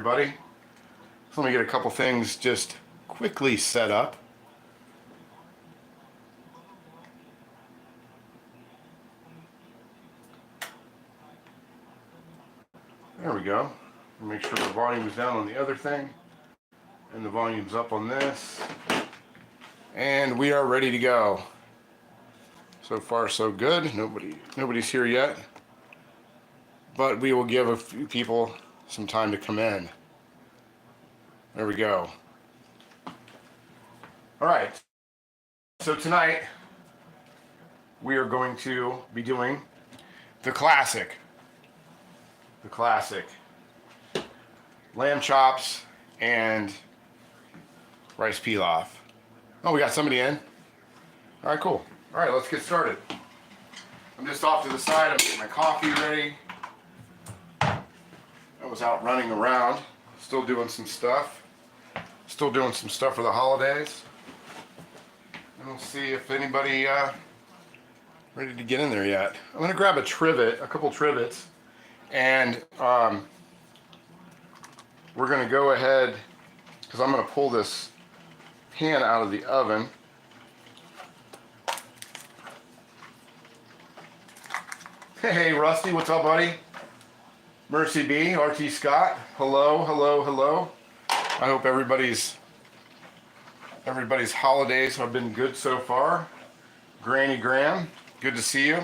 everybody. So let me get a couple things just quickly set up. There we go. Make sure the volume is down on the other thing and the volume's up on this. And we are ready to go. So far so good. Nobody's here yet. But we will give a few people some time to come in. There we go. All right. So tonight we are going to be doing the classic lamb chops and rice pilaf. Oh, we got somebody in. All right, cool. All right, let's get started. I'm just off to the side. I'm getting my coffee ready. I was out running around, still doing some stuff for the holidays. And we'll see if anybody ready to get in there yet. I'm gonna grab a couple trivets, and we're gonna go ahead, because I'm gonna pull this pan out of the oven. Hey, Rusty, what's up, buddy? Mercy B, RT Scott, hello. I hope everybody's holidays have been good so far. Granny Graham, good to see you.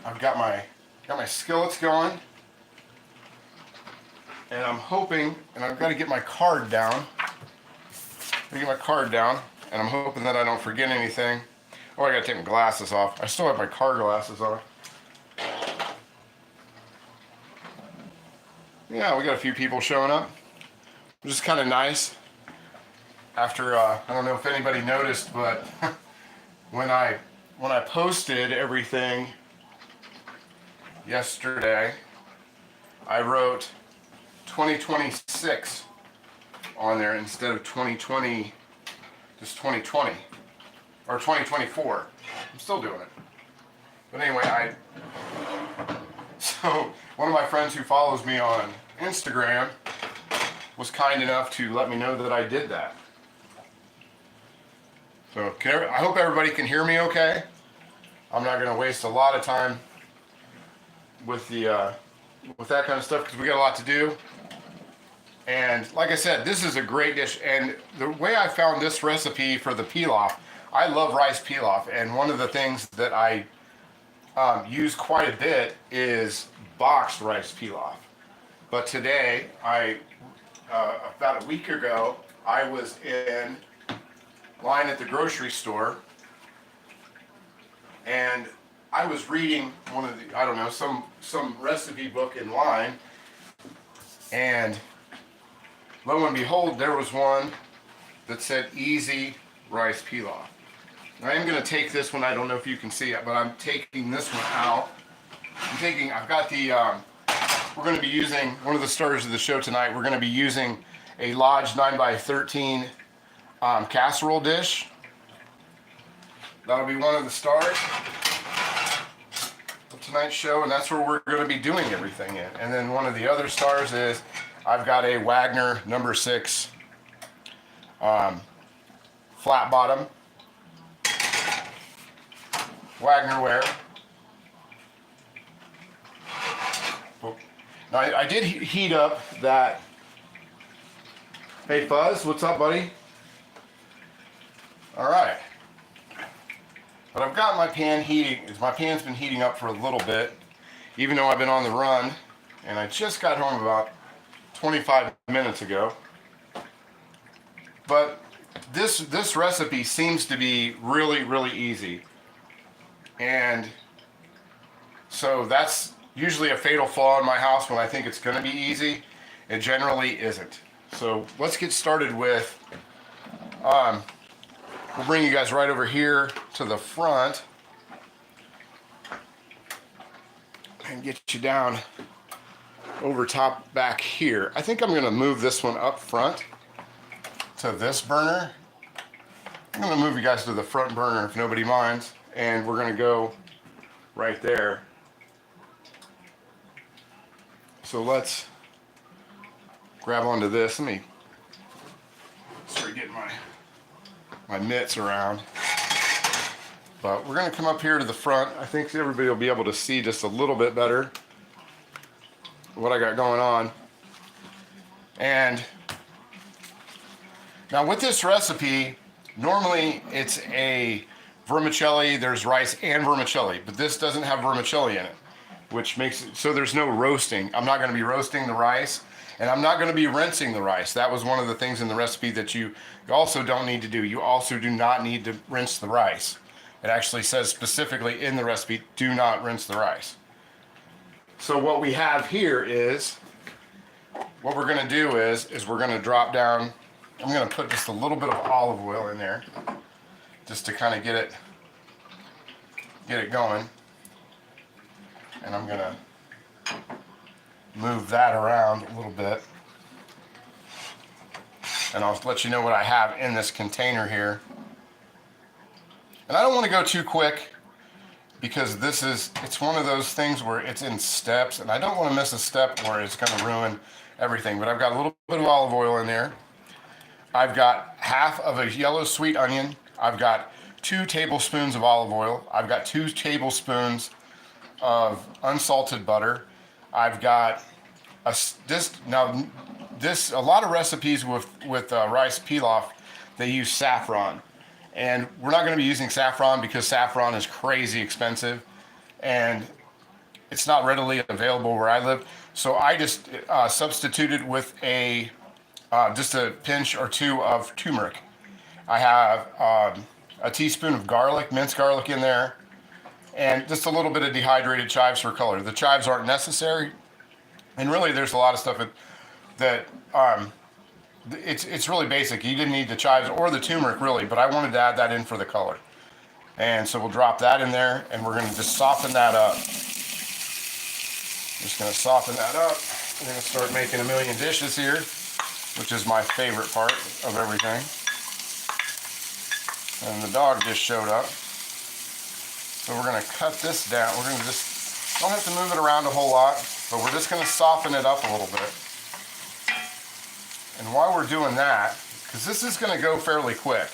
I've got my skillets going, and I'm hoping, and I've got to get my card down. And I'm hoping that I don't forget anything. Oh, I gotta take my glasses off. I still have my car glasses on. Yeah, we got a few people showing up, which is kind of nice. After, I don't know if anybody noticed, but when I posted everything yesterday, I wrote 2026 on there instead of 2020, just 2020. Or 2024. I'm still doing it. But anyway, so one of my friends who follows me on Instagram was kind enough to let me know that I did that. So I hope everybody can hear me okay. I'm not going to waste a lot of time with that kind of stuff because we got a lot to do. And like I said, this is a great dish. And the way I found this recipe for the pilaf, I love rice pilaf, and one of the things that I use quite a bit is boxed rice pilaf. But today, about a week ago, I was in line at the grocery store, and I was reading one of the, I don't know, some recipe book in line, and lo and behold, there was one that said easy rice pilaf. I am going to take this one, I don't know if you can see it, but I'm taking this one out. I've got the, we're going to be using, one of the starters of the show tonight, we're going to be using a Lodge 9x13 casserole dish. That'll be one of the stars of tonight's show, and that's where we're going to be doing everything in. And then one of the other stars is, I've got a Wagner number 6 flat bottom Wagnerware. Now I did heat up that. Hey Fuzz, what's up, buddy? All right. But I've got my pan heating. My pan's been heating up for a little bit, even though I've been on the run, and I just got home about 25 minutes ago. But this recipe seems to be really easy. And so that's usually a fatal flaw in my house when I think it's going to be easy. It generally isn't. So let's get started with, we'll bring you guys right over here to the front and get you down over top back here. I think I'm going to move this one up front to this burner. I'm going to move you guys to the front burner if nobody minds. And we're going to go right there. So let's grab onto this. Let me start getting my mitts around. But we're going to come up here to the front. I think everybody will be able to see just a little bit better what I got going on. And now with this recipe, normally it's a vermicelli, there's rice and vermicelli, but this doesn't have vermicelli in it, which makes it so there's no roasting. I'm not going to be roasting the rice, and I'm not going to be rinsing the rice. That was one of the things in the recipe that you also don't need to do. You also do not need to rinse the rice. It actually says specifically in the recipe, do not rinse the rice. So what we have here is, what we're going to do is we're going to drop down, I'm going to put just a little bit of olive oil in there, just to kind of get it going. And I'm going to move that around a little bit. And I'll let you know what I have in this container here. And I don't want to go too quick because it's one of those things where it's in steps, and I don't want to miss a step where it's going to ruin everything. But I've got a little bit of olive oil in there. I've got half of a yellow sweet onion. I've got 2 tablespoons of olive oil. I've got 2 tablespoons of unsalted butter. I've got a lot of recipes with rice pilaf, they use saffron. And we're not going to be using saffron because saffron is crazy expensive and it's not readily available where I live. So I just substituted with just a pinch or 2 of turmeric. I have a teaspoon of garlic, minced garlic in there, and just a little bit of dehydrated chives for color. The chives aren't necessary, and really there's a lot of stuff that it's really basic. You didn't need the chives or the turmeric really, but I wanted to add that in for the color. And so we'll drop that in there, and we're going to just soften that up. Just going to soften that up. We're going to start making a million dishes here, which is my favorite part of everything. And the dog just showed up. So we're going to cut this down. We're going to don't have to move it around a whole lot, but we're just going to soften it up a little bit. And while we're doing that, because this is going to go fairly quick.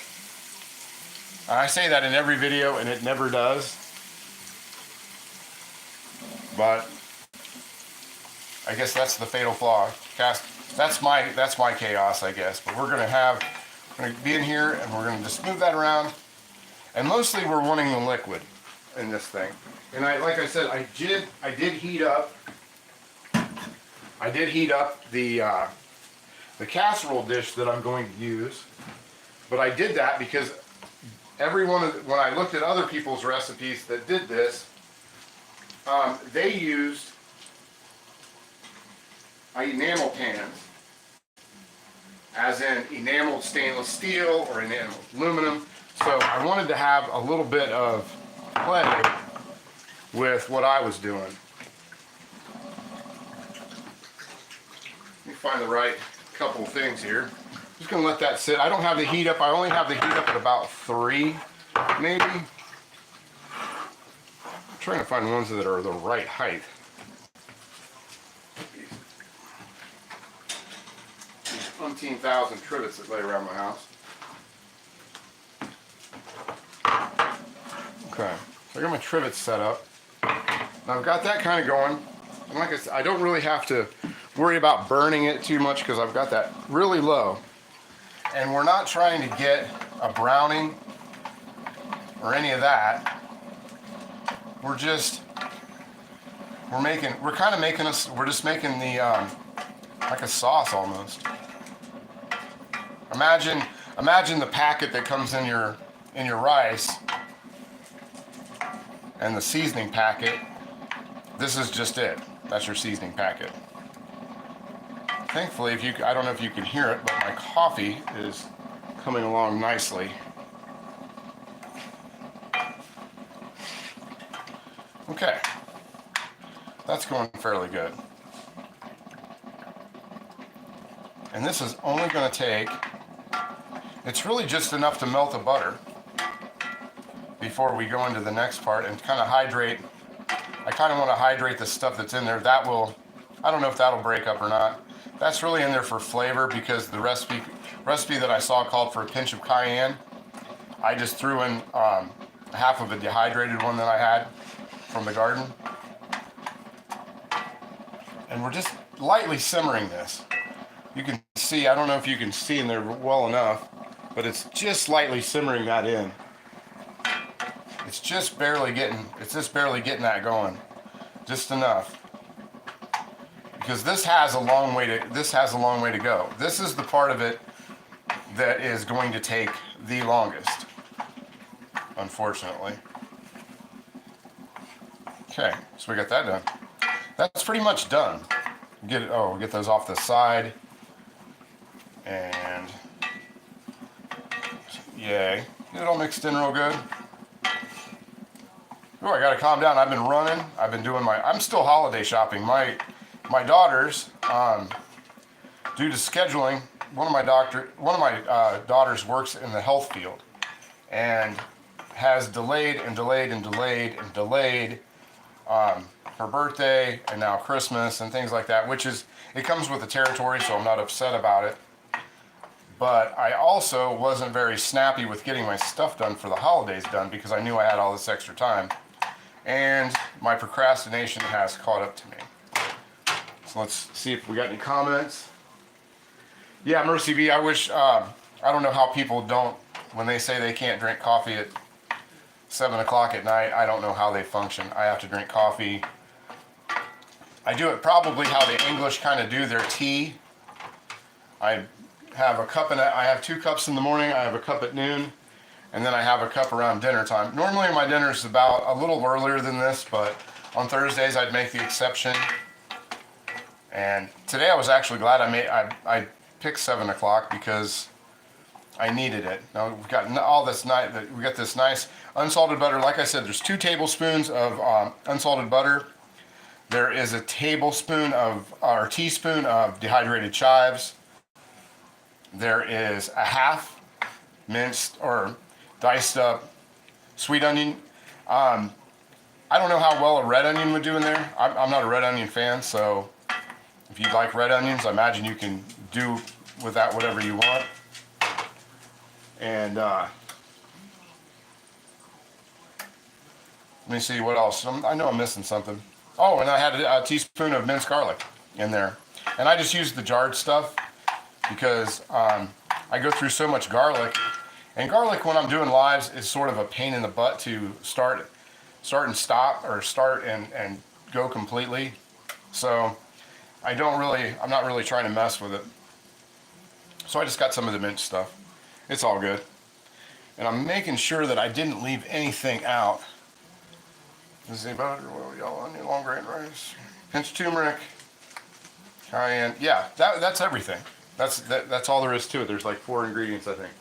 And I say that in every video, and it never does. But I guess that's the fatal flaw. That's my chaos, I guess. But we're going to be in here, and we're going to just move that around. And mostly we're wanting the liquid in this thing. And like I said, I did heat up the casserole dish that I'm going to use. But I did that because when I looked at other people's recipes that did this, they used enamel pans, as in enameled stainless steel or enameled aluminum. So I wanted to have a little bit of play with what I was doing. Let me find the right couple of things here. Just gonna let that sit. I don't have the heat up. I only have the heat up at about 3, maybe. I'm trying to find ones that are the right height. These umpteen thousand trivets that lay around my house. Okay, so I got my trivets set up. Now I've got that kind of going. And like I said, I don't really have to worry about burning it too much because I've got that really low. And we're not trying to get a browning or any of that. We're just making the like a sauce almost. Imagine the packet that comes in your rice and the seasoning packet. This is just it. That's your seasoning packet. Thankfully, I don't know if you can hear it, but my coffee is coming along nicely. Okay, that's going fairly good. And this is only going to take, it's really just enough to melt the butter before we go into the next part and kind of hydrate. I kind of want to hydrate the stuff that's in there. I I don't know if that'll break up or not. That's really in there for flavor because the recipe that I saw called for a pinch of cayenne. I just threw in half of a dehydrated one that I had from the garden. And we're just lightly simmering this. You can see, I don't know if you can see in there well enough, but it's just lightly simmering that in. It's just barely getting that going. Just enough. Because this has a long way to go. This is the part of it that is going to take the longest, unfortunately. Okay, so we got that done. That's pretty much done. Get those off the side. And yay. Get it all mixed in real good. Oh, I gotta calm down. I've been running. I've been doing I'm still holiday shopping. My daughters, due to scheduling, one of my daughters works in the health field and has delayed her birthday and now Christmas and things like that, it comes with the territory, so I'm not upset about it. But I also wasn't very snappy with getting my stuff done for the holidays done because I knew I had all this extra time. And my procrastination has caught up to me. So let's see if we got any comments. Yeah, Mercy V, I wish, I don't know how people don't, when they say they can't drink coffee at 7 o'clock at night, I don't know how they function. I have to drink coffee. I do it probably how the English kind of do their tea. I have 2 cups in the morning, I have a cup at noon, and then I have a cup around dinner time. Normally my dinner is about a little earlier than this, but on Thursdays I'd make the exception. And today I was actually glad I picked 7 o'clock because I needed it. Now we've got we got this nice unsalted butter. Like I said, there's 2 tablespoons of unsalted butter. There is a teaspoon of dehydrated chives. There is a half minced or diced up sweet onion. I don't know how well a red onion would do in there. I'm not a red onion fan, so if you like red onions, I imagine you can do with that whatever you want. And let me see what else. I know I'm missing something. Oh, and I had a teaspoon of minced garlic in there. And I just used the jarred stuff because I go through so much garlic. And garlic, when I'm doing lives, is sort of a pain in the butt to start and stop, or start and go completely. So I'm not really trying to mess with it. So I just got some of the minced stuff. It's all good. And I'm making sure that I didn't leave anything out. This is butter, oil, yellow onion, long grain rice, pinch turmeric, cayenne. Yeah, that's everything. That's all there is to it. There's like 4 ingredients, I think.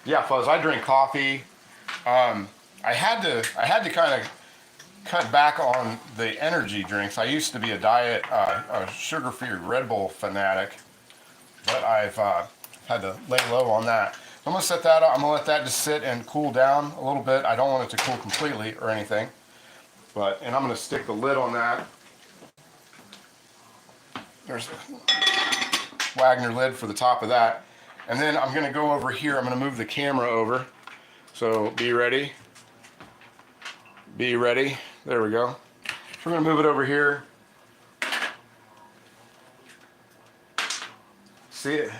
Yeah, Fuzz, I drink coffee. I had to kind of cut back on the energy drinks. I used to be a sugar-free Red Bull fanatic, but I've had to lay low on that. So I'm gonna set that up. I'm gonna let that just sit and cool down a little bit. I don't want it to cool completely or anything, and I'm gonna stick the lid on that. There's a Wagner lid for the top of that. And then I'm gonna go over here. I'm gonna move the camera over. So be ready. Be ready. There we go. So we're gonna move it over here. See it?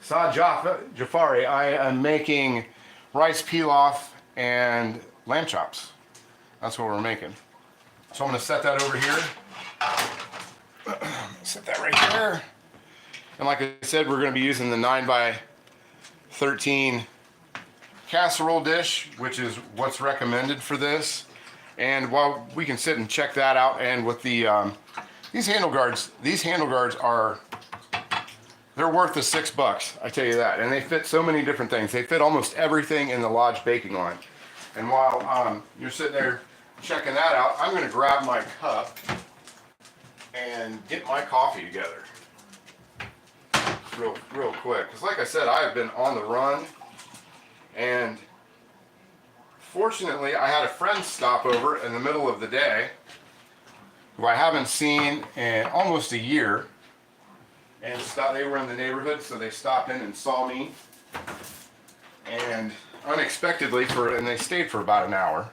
Saad Jafari, I am making rice pilaf and lamb chops. That's what we're making. So I'm gonna set that over here. Set that right there. And like I said, we're gonna be using the 9x13 casserole dish, which is what's recommended for this. And while we can sit and check that out, and with the these handle guards are, they're worth the $6, I tell you that. And they fit so many different things. They fit almost everything in the Lodge baking line. And while you're sitting there checking that out, I'm gonna grab my cup and get my coffee together real quick. Because like I said, I have been on the run, and fortunately I had a friend stop over in the middle of the day, who I haven't seen in almost a year. And they were in the neighborhood, so they stopped in and saw me. And unexpectedly, and they stayed for about an hour.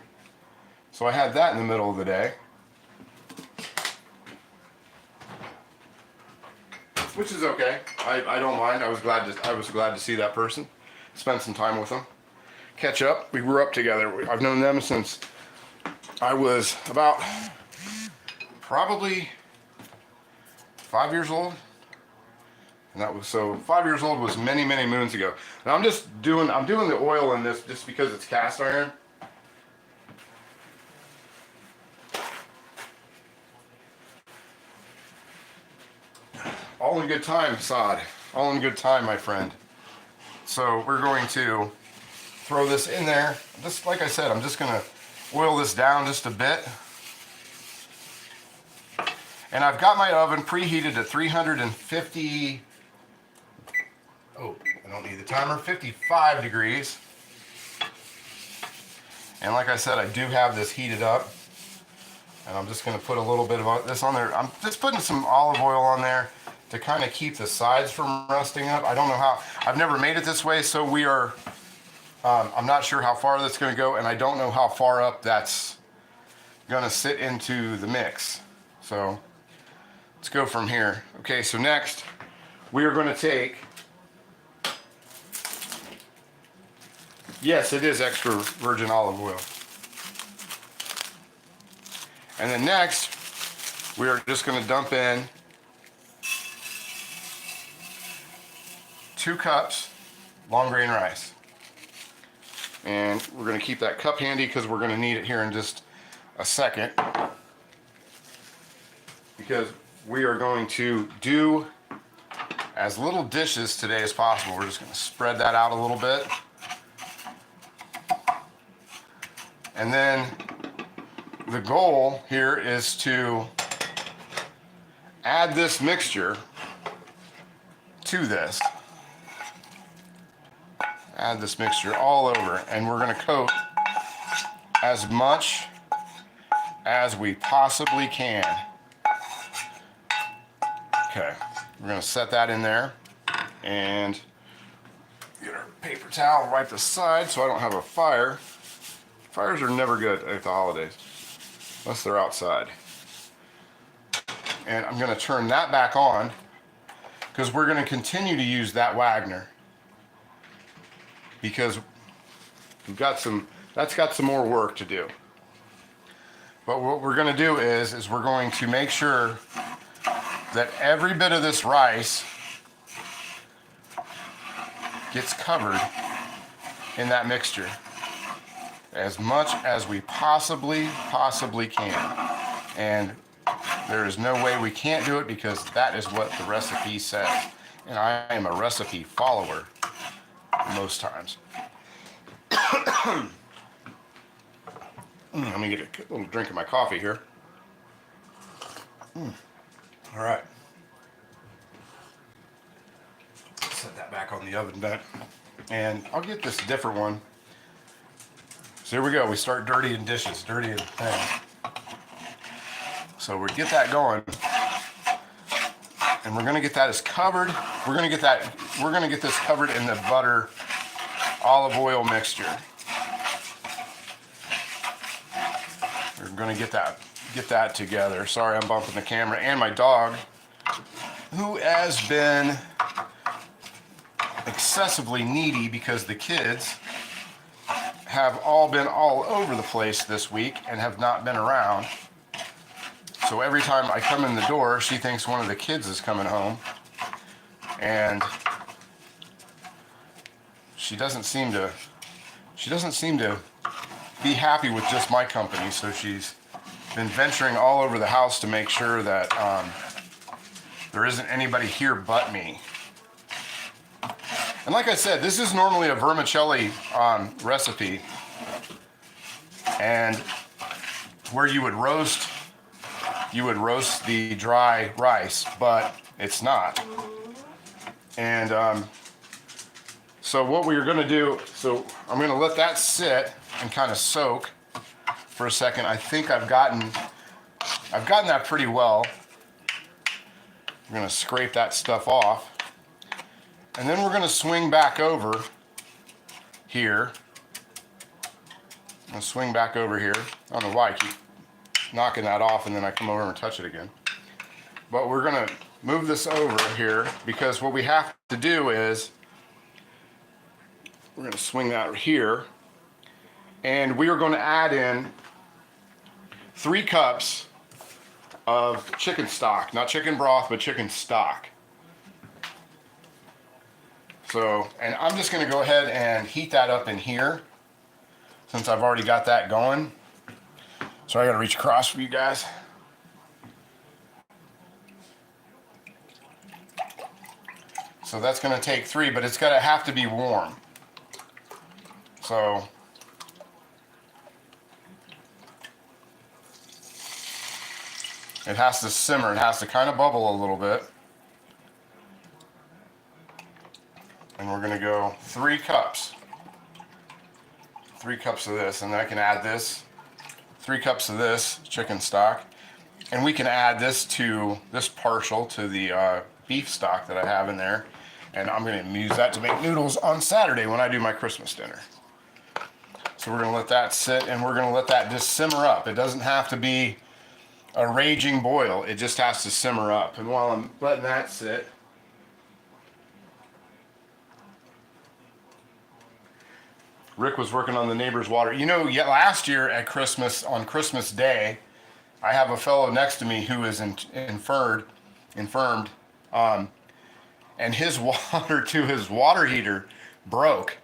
So I had that in the middle of the day. Which is okay. I don't mind. I was glad to see that person. Spend some time with them. Catch up. We grew up together. I've known them since I was about probably 5 years old. And that was, so 5 years old was many, many moons ago. And I'm doing the oil in this just because it's cast iron. All in good time, Sod. All in good time, my friend. So we're going to throw this in there. Just like I said, I'm just gonna oil this down just a bit. And I've got my oven preheated at 350, oh, I don't need the timer, 55 degrees. And like I said, I do have this heated up. And I'm just gonna put a little bit of this on there. I'm just putting some olive oil on there to kind of keep the sides from rusting up. I don't know how, I've never made it this way, so we are, I'm not sure how far that's gonna go, and I don't know how far up that's gonna sit into the mix. So let's go from here. Okay, so next we are gonna take, yes, it is extra virgin olive oil. And then next, we are just gonna dump in 2 cups long grain rice. And we're gonna keep that cup handy because we're gonna need it here in just a second. Because we are going to do as little dishes today as possible. We're just gonna spread that out a little bit. And then the goal here is to add this mixture to this. Add this mixture all over, and we're gonna coat as much as we possibly can. Okay, we're gonna set that in there and get our paper towel, wipe the side so I don't have a fire. Fires are never good at the holidays, unless they're outside. And I'm gonna turn that back on because we're gonna continue to use that Wagner because that's got some more work to do. But what we're gonna do is we're going to make sure that every bit of this rice gets covered in that mixture as much as we possibly can. And there is no way we can't do it because that is what the recipe says. And I am a recipe follower most times. Let me get a little drink of my coffee here. All right. Set that back on the oven vent. And I'll get this different one. So here we go. We start dirtying dishes, dirtying things. So we get that going. And we're gonna get that as covered. We're gonna get this covered in the butter olive oil mixture. We're gonna get that together. Sorry, I'm bumping the camera. And my dog, who has been excessively needy because the kids have all been all over the place this week and have not been around. So every time I come in the door, she thinks one of the kids is coming home. And she doesn't seem to be happy with just my company, so she's been venturing all over the house to make sure that there isn't anybody here but me. And like I said, this is normally a vermicelli recipe, and where you would roast the dry rice, but it's not. And so what we're gonna do, so I'm gonna let that sit and kind of soak for a second. I think I've gotten I've gotten that pretty well. We're going to scrape that stuff off. And then we're going to swing back over here. I'm going to swing back over here. I don't know why I keep knocking that off and then I come over and touch it again. But we're going to move this over here because what we have to do is we're going to swing that here. And we are going to add in 3 cups of chicken stock, not chicken broth, but chicken stock. So, and I'm just going to go ahead and heat that up in here since I've already got that going. So I got to reach across for you guys. So that's going to take 3, but it's going to have to be warm. So it has to simmer. It has to kind of bubble a little bit. And we're going to go 3 cups. 3 cups of this. And then I can add this. 3 cups of this chicken stock. And we can add this to this partial to the beef stock that I have in there. And I'm going to use that to make noodles on Saturday when I do my Christmas dinner. So we're going to let that sit and we're going to let that just simmer up. It doesn't have to be a raging boil. It just has to simmer up. And while I'm letting that sit, Rick was working on the neighbor's water. You know, last year at Christmas, on Christmas Day, I have a fellow next to me who is infirmed, and his water to his water heater broke.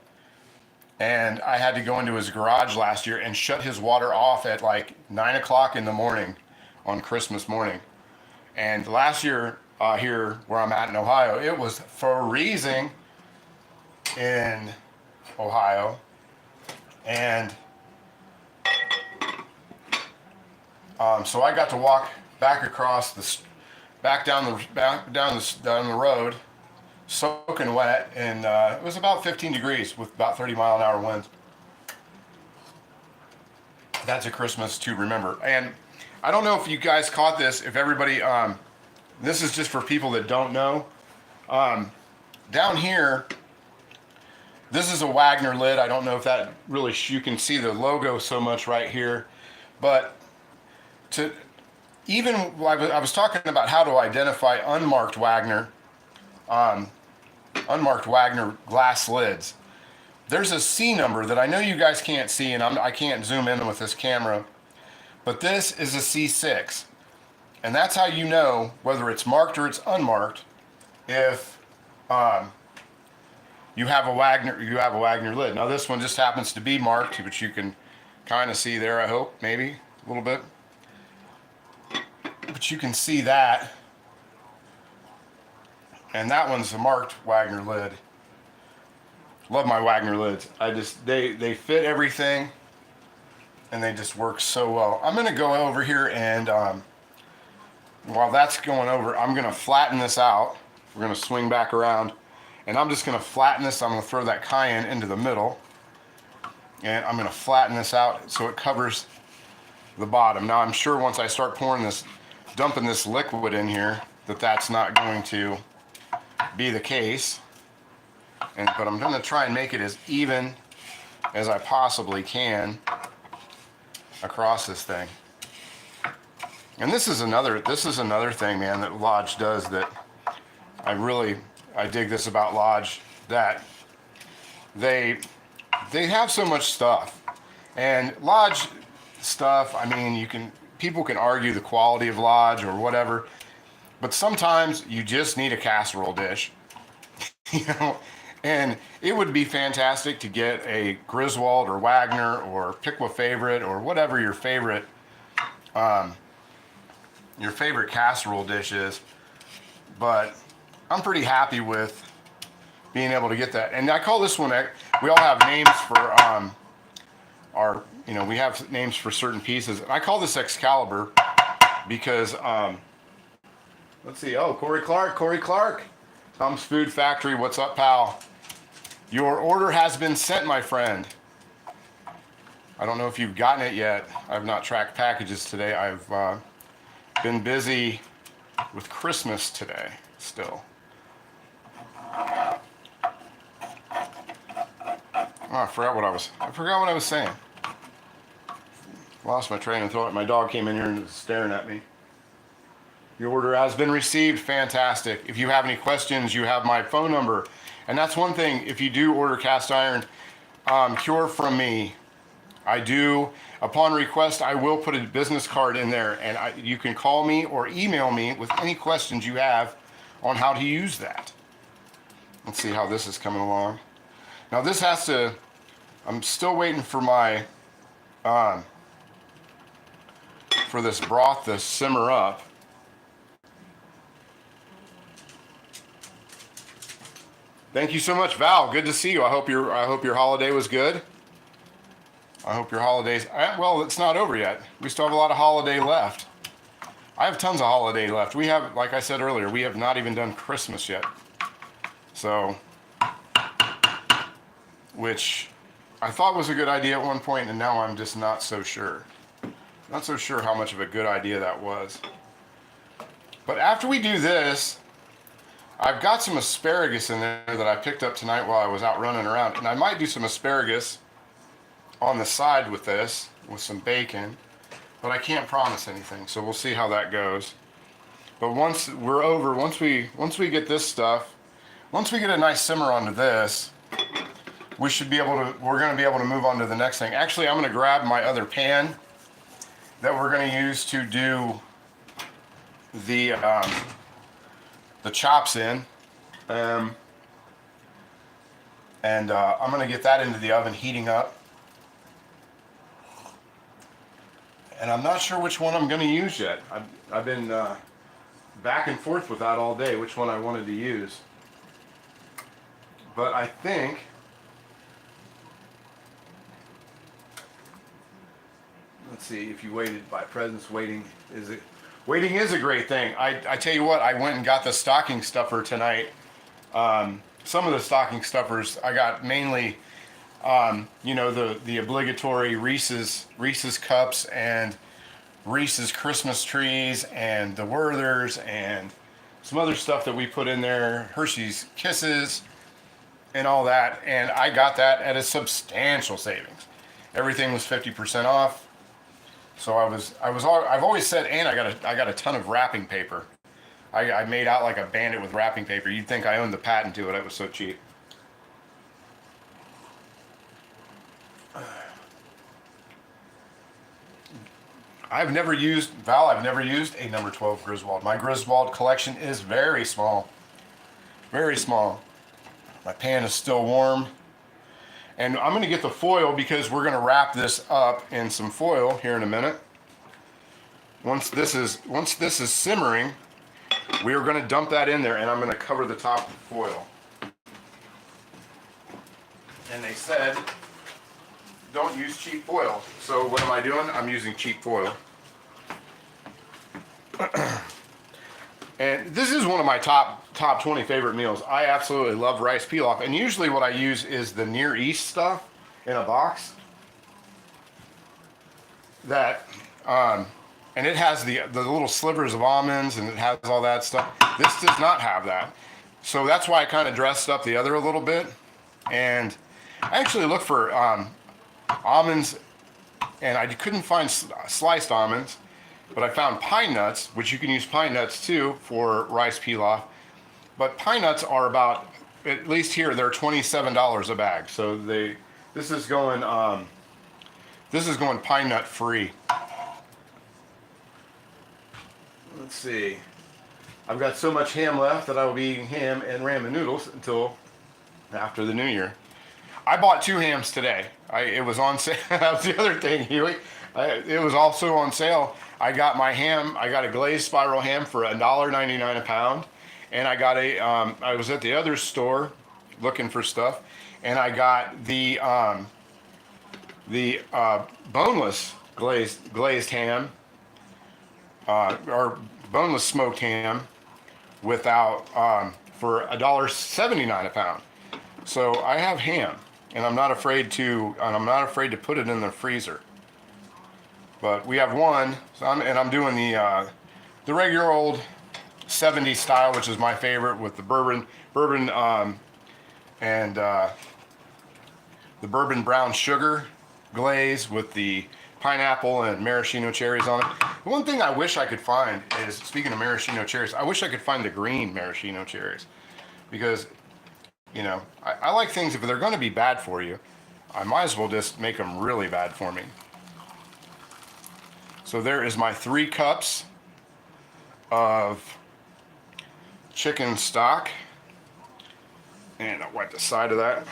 And I had to go into his garage last year and shut his water off at like 9 o'clock in the morning on Christmas morning. And last year here where I'm at in Ohio, it was freezing in Ohio. And so I got to walk back across down the road, soaking wet, and it was about 15 degrees with about 30-mile-an-hour winds. That's a Christmas to remember. And I don't know if you guys caught this. If everybody, this is just for people that don't know. Down here, this is a Wagner lid. I don't know if that really, you can see the logo so much right here, but I was talking about how to identify unmarked Wagner glass lids. There's a C number that I know you guys can't see, and I can't zoom in with this camera, but this is a C6, and that's how you know whether it's marked or it's unmarked if you have a Wagner lid. Now this one just happens to be marked, which you can kind of see there, I hope, maybe a little bit. But you can see that. And that one's a marked Wagner lid. Love my Wagner lids. They fit everything and they just work so well. I'm gonna go over here and while that's going over, I'm gonna flatten this out. We're gonna swing back around and I'm just gonna flatten this. I'm gonna throw that cayenne into the middle and I'm gonna flatten this out so it covers the bottom. Now I'm sure once I start dumping this liquid in here, that's not going to be the case. But I'm gonna try and make it as even as I possibly can across this thing. And this is another thing, man, that Lodge does that I dig this about Lodge, that they have so much stuff. And Lodge stuff, I mean, people can argue the quality of Lodge or whatever, but sometimes you just need a casserole dish. And it would be fantastic to get a Griswold or Wagner or Pickwa Favorite or whatever your favorite casserole dish is. But I'm pretty happy with being able to get that. And I call this one, we all have names for we have names for certain pieces. And I call this Excalibur because, let's see, Corey Clark. Tom's Food Factory, what's up, pal? Your order has been sent, my friend. I don't know if you've gotten it yet. I've not tracked packages today. I've been busy with Christmas today still. Oh, I forgot what I was saying. Lost my train of thought. My dog came in here and was staring at me. Your order has been received. Fantastic. If you have any questions, you have my phone number. And that's one thing, if you do order cast iron cure from me, I do, upon request, I will put a business card in there, and you can call me or email me with any questions you have on how to use that. Let's see how this is coming along. Now this has to, I'm still waiting for my, for this broth to simmer up. Thank you so much, Val. Good to see you. I hope your holiday was good. I hope your holidays, well, it's not over yet. We still have a lot of holiday left. I have tons of holiday left. We have, like I said earlier, we have not even done Christmas yet. So, which I thought was a good idea at one point, and now I'm just not so sure. Not so sure how much of a good idea that was. But after we do this, I've got some asparagus in there that I picked up tonight while I was out running around, and I might do some asparagus on the side with this, with some bacon, but I can't promise anything, so we'll see how that goes. But once we're over, once we get this stuff, once we get a nice simmer onto this, we're gonna be able to move on to the next thing. Actually, I'm gonna grab my other pan that we're gonna use to do the chops in. I'm gonna get that into the oven heating up. And I'm not sure which one I'm going to use yet. I've been back and forth with that all day, which one I wanted to use. But I think, let's see, if you waited by presence, waiting is a great thing. I tell you what, I went and got the stocking stuffer tonight. Some of the stocking stuffers I got mainly, you know, the obligatory Reese's cups and Reese's Christmas trees and the Werthers and some other stuff that we put in there, Hershey's Kisses and all that. And I got that at a substantial savings. Everything was 50% off. So I've always said, and I got a ton of wrapping paper. I made out like a bandit with wrapping paper. You'd think I owned the patent to it. It was so cheap. I've never used a number 12 Griswold. My Griswold collection is very small. Very small. My pan is still warm. And I'm gonna get the foil because we're gonna wrap this up in some foil here in a minute. Once this is simmering, we are gonna dump that in there and I'm gonna cover the top with foil. And they said, don't use cheap foil. So what am I doing? I'm using cheap foil. And this is one of my top 20 favorite meals. I absolutely love rice pilaf. And usually what I use is the Near East stuff in a box. That, and it has the little slivers of almonds and it has all that stuff. This does not have that. So that's why I kind of dressed up the other a little bit. And I actually looked for almonds, and I couldn't find sliced almonds, but I found pine nuts, which you can use pine nuts too for rice pilaf. But pine nuts are about, at least here, they're $27 a bag. So this is going pine nut free. Let's see. I've got so much ham left that I will be eating ham and ramen noodles until after the new year. I bought 2 hams today. It was on sale. That was the other thing, Huey. It was also on sale. I got my ham. I got a glazed spiral ham for $1.99 a pound, and I got I was at the other store looking for stuff, and I got the boneless glazed ham, or boneless smoked ham, without for $1.79 a pound. So I have ham. And I'm not afraid to put it in the freezer. But we have one, so I'm doing the regular old 70s style, which is my favorite, with the bourbon and the bourbon brown sugar glaze with the pineapple and maraschino cherries on it. The one thing I wish I could find is, speaking of maraschino cherries, I wish I could find the green maraschino cherries, because, you know, I like things, if they're going to be bad for you, I might as well just make them really bad for me. So there is my 3 cups of chicken stock, and I'll wipe the side of that,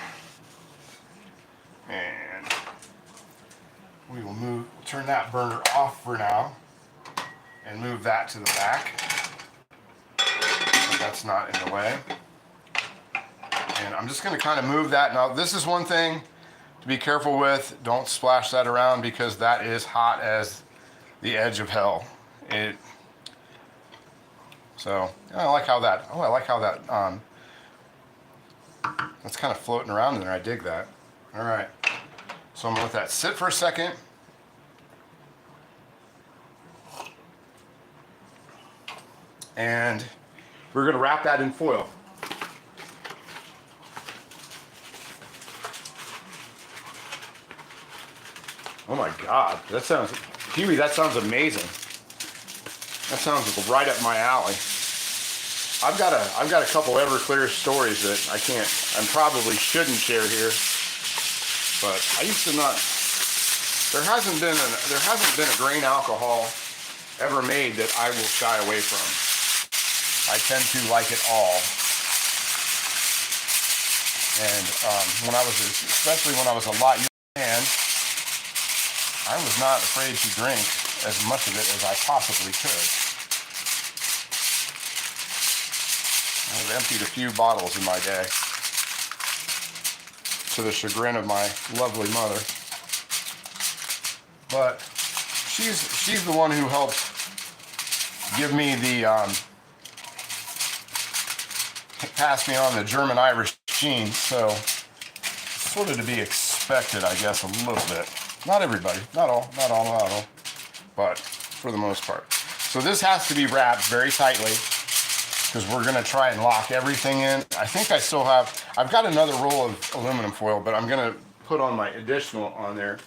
and we will turn that burner off for now and move that to the back so that's not in the way. And I'm just going to kind of move that. Now this is one thing to be careful with. Don't splash that around, because that is hot as the edge of hell. So I like how that, that's kind of floating around in there. I dig that. All right, so I'm gonna let that sit for a second. And we're gonna wrap that in foil. Oh my God, Huey, that sounds amazing. That sounds right up my alley. I've got a couple Everclear stories that I probably shouldn't share here, but I used to not. There hasn't been a grain alcohol ever made that I will shy away from. I tend to like it all. And especially when I was a lot younger man, I was not afraid to drink as much of it as I possibly could. I've emptied a few bottles in my day, to the chagrin of my lovely mother. But she's the one who helped give me the pass me on the German-Irish gene, so it's sort of to be expected, I guess, a little bit. Not everybody, not all, but for the most part. So this has to be wrapped very tightly, because we're gonna try and lock everything in. I think I've got another roll of aluminum foil, but I'm gonna put on my additional on there.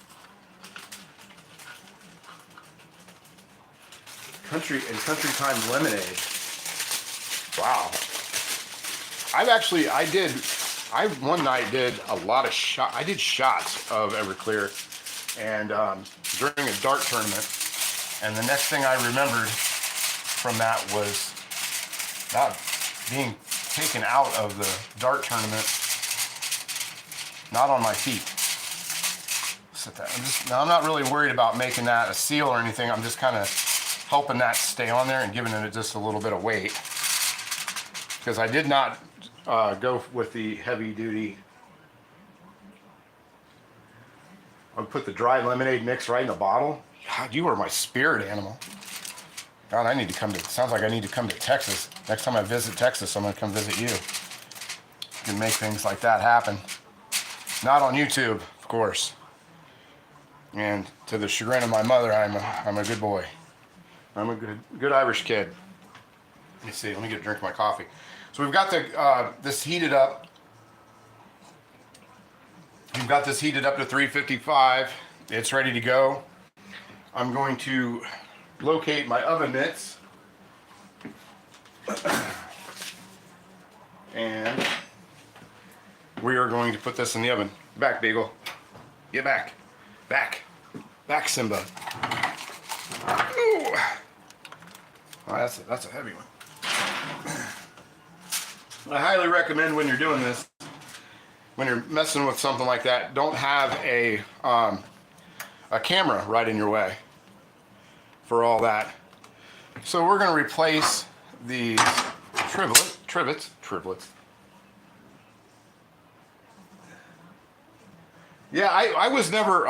Country Time lemonade. Wow. I one night did a lot of I did shots of Everclear, and during a dart tournament, and the next thing I remembered from that was not being taken out of the dart tournament, not on my feet. I'm not really worried about making that a seal or anything. I'm just kind of helping that stay on there and giving it just a little bit of weight, because I did not go with the heavy duty. I put the dry lemonade mix right in the bottle. God, you are my spirit animal. God, sounds like I need to come to Texas. Next time I visit Texas, I'm gonna come visit you. You can make things like that happen. Not on YouTube, of course. And to the chagrin of my mother, I'm a good boy. I'm a good Irish kid. Let me see, let me get a drink of my coffee. So we've got this heated up. We've got this heated up to 355. It's ready to go. I'm going to locate my oven mitts. And we are going to put this in the oven. Back, Beagle. Get back. Back. Back, Simba. Ooh. Oh, that's a heavy one. I highly recommend when you're doing this, when you're messing with something like that, don't have a camera right in your way for all that. So we're going to replace these triplets. Yeah, I was never,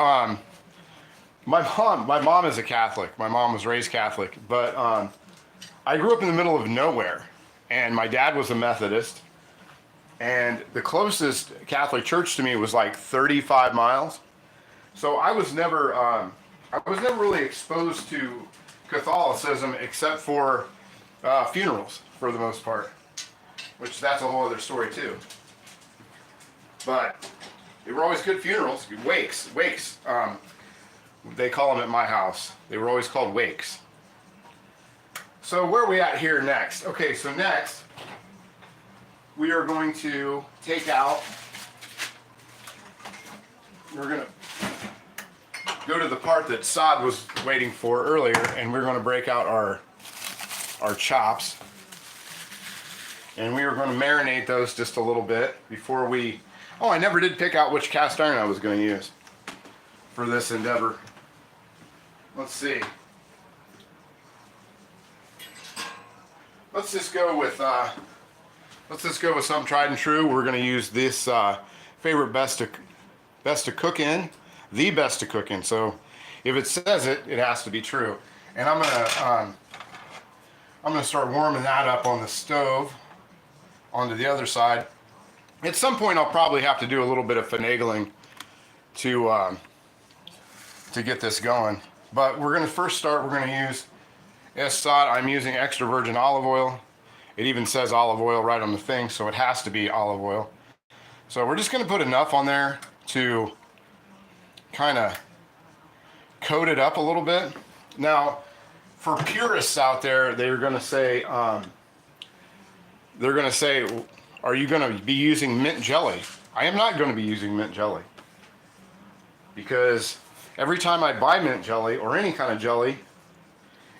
my mom is a Catholic. My mom was raised Catholic, but I grew up in the middle of nowhere, and my dad was a Methodist, and the closest Catholic church to me was like 35 miles. So I was never really exposed to Catholicism except for funerals for the most part, which that's a whole other story too. But they were always good funerals, wakes. They call them at my house. They were always called wakes. So where are we at here next? Okay, so next we are going to take out, we're going to go to the part that Sod was waiting for earlier, and we're going to break out our chops. And we are going to marinate those just a little bit before we, oh, I never did pick out which cast iron I was going to use for this endeavor. Let's see. Let's just go with something tried and true. We're going to use this favorite best to cook in, the best to cook in. So if it says it, it has to be true. And I'm gonna start warming that up on the stove onto the other side. At some point, I'll probably have to do a little bit of finagling to get this going. But we're gonna first start. We're gonna use Sod. I'm using extra virgin olive oil. It even says olive oil right on the thing, so it has to be olive oil. So we're just gonna put enough on there to kind of coat it up a little bit. Now, for purists out there, they're gonna say, are you gonna be using mint jelly? I am not gonna be using mint jelly, because every time I buy mint jelly or any kind of jelly,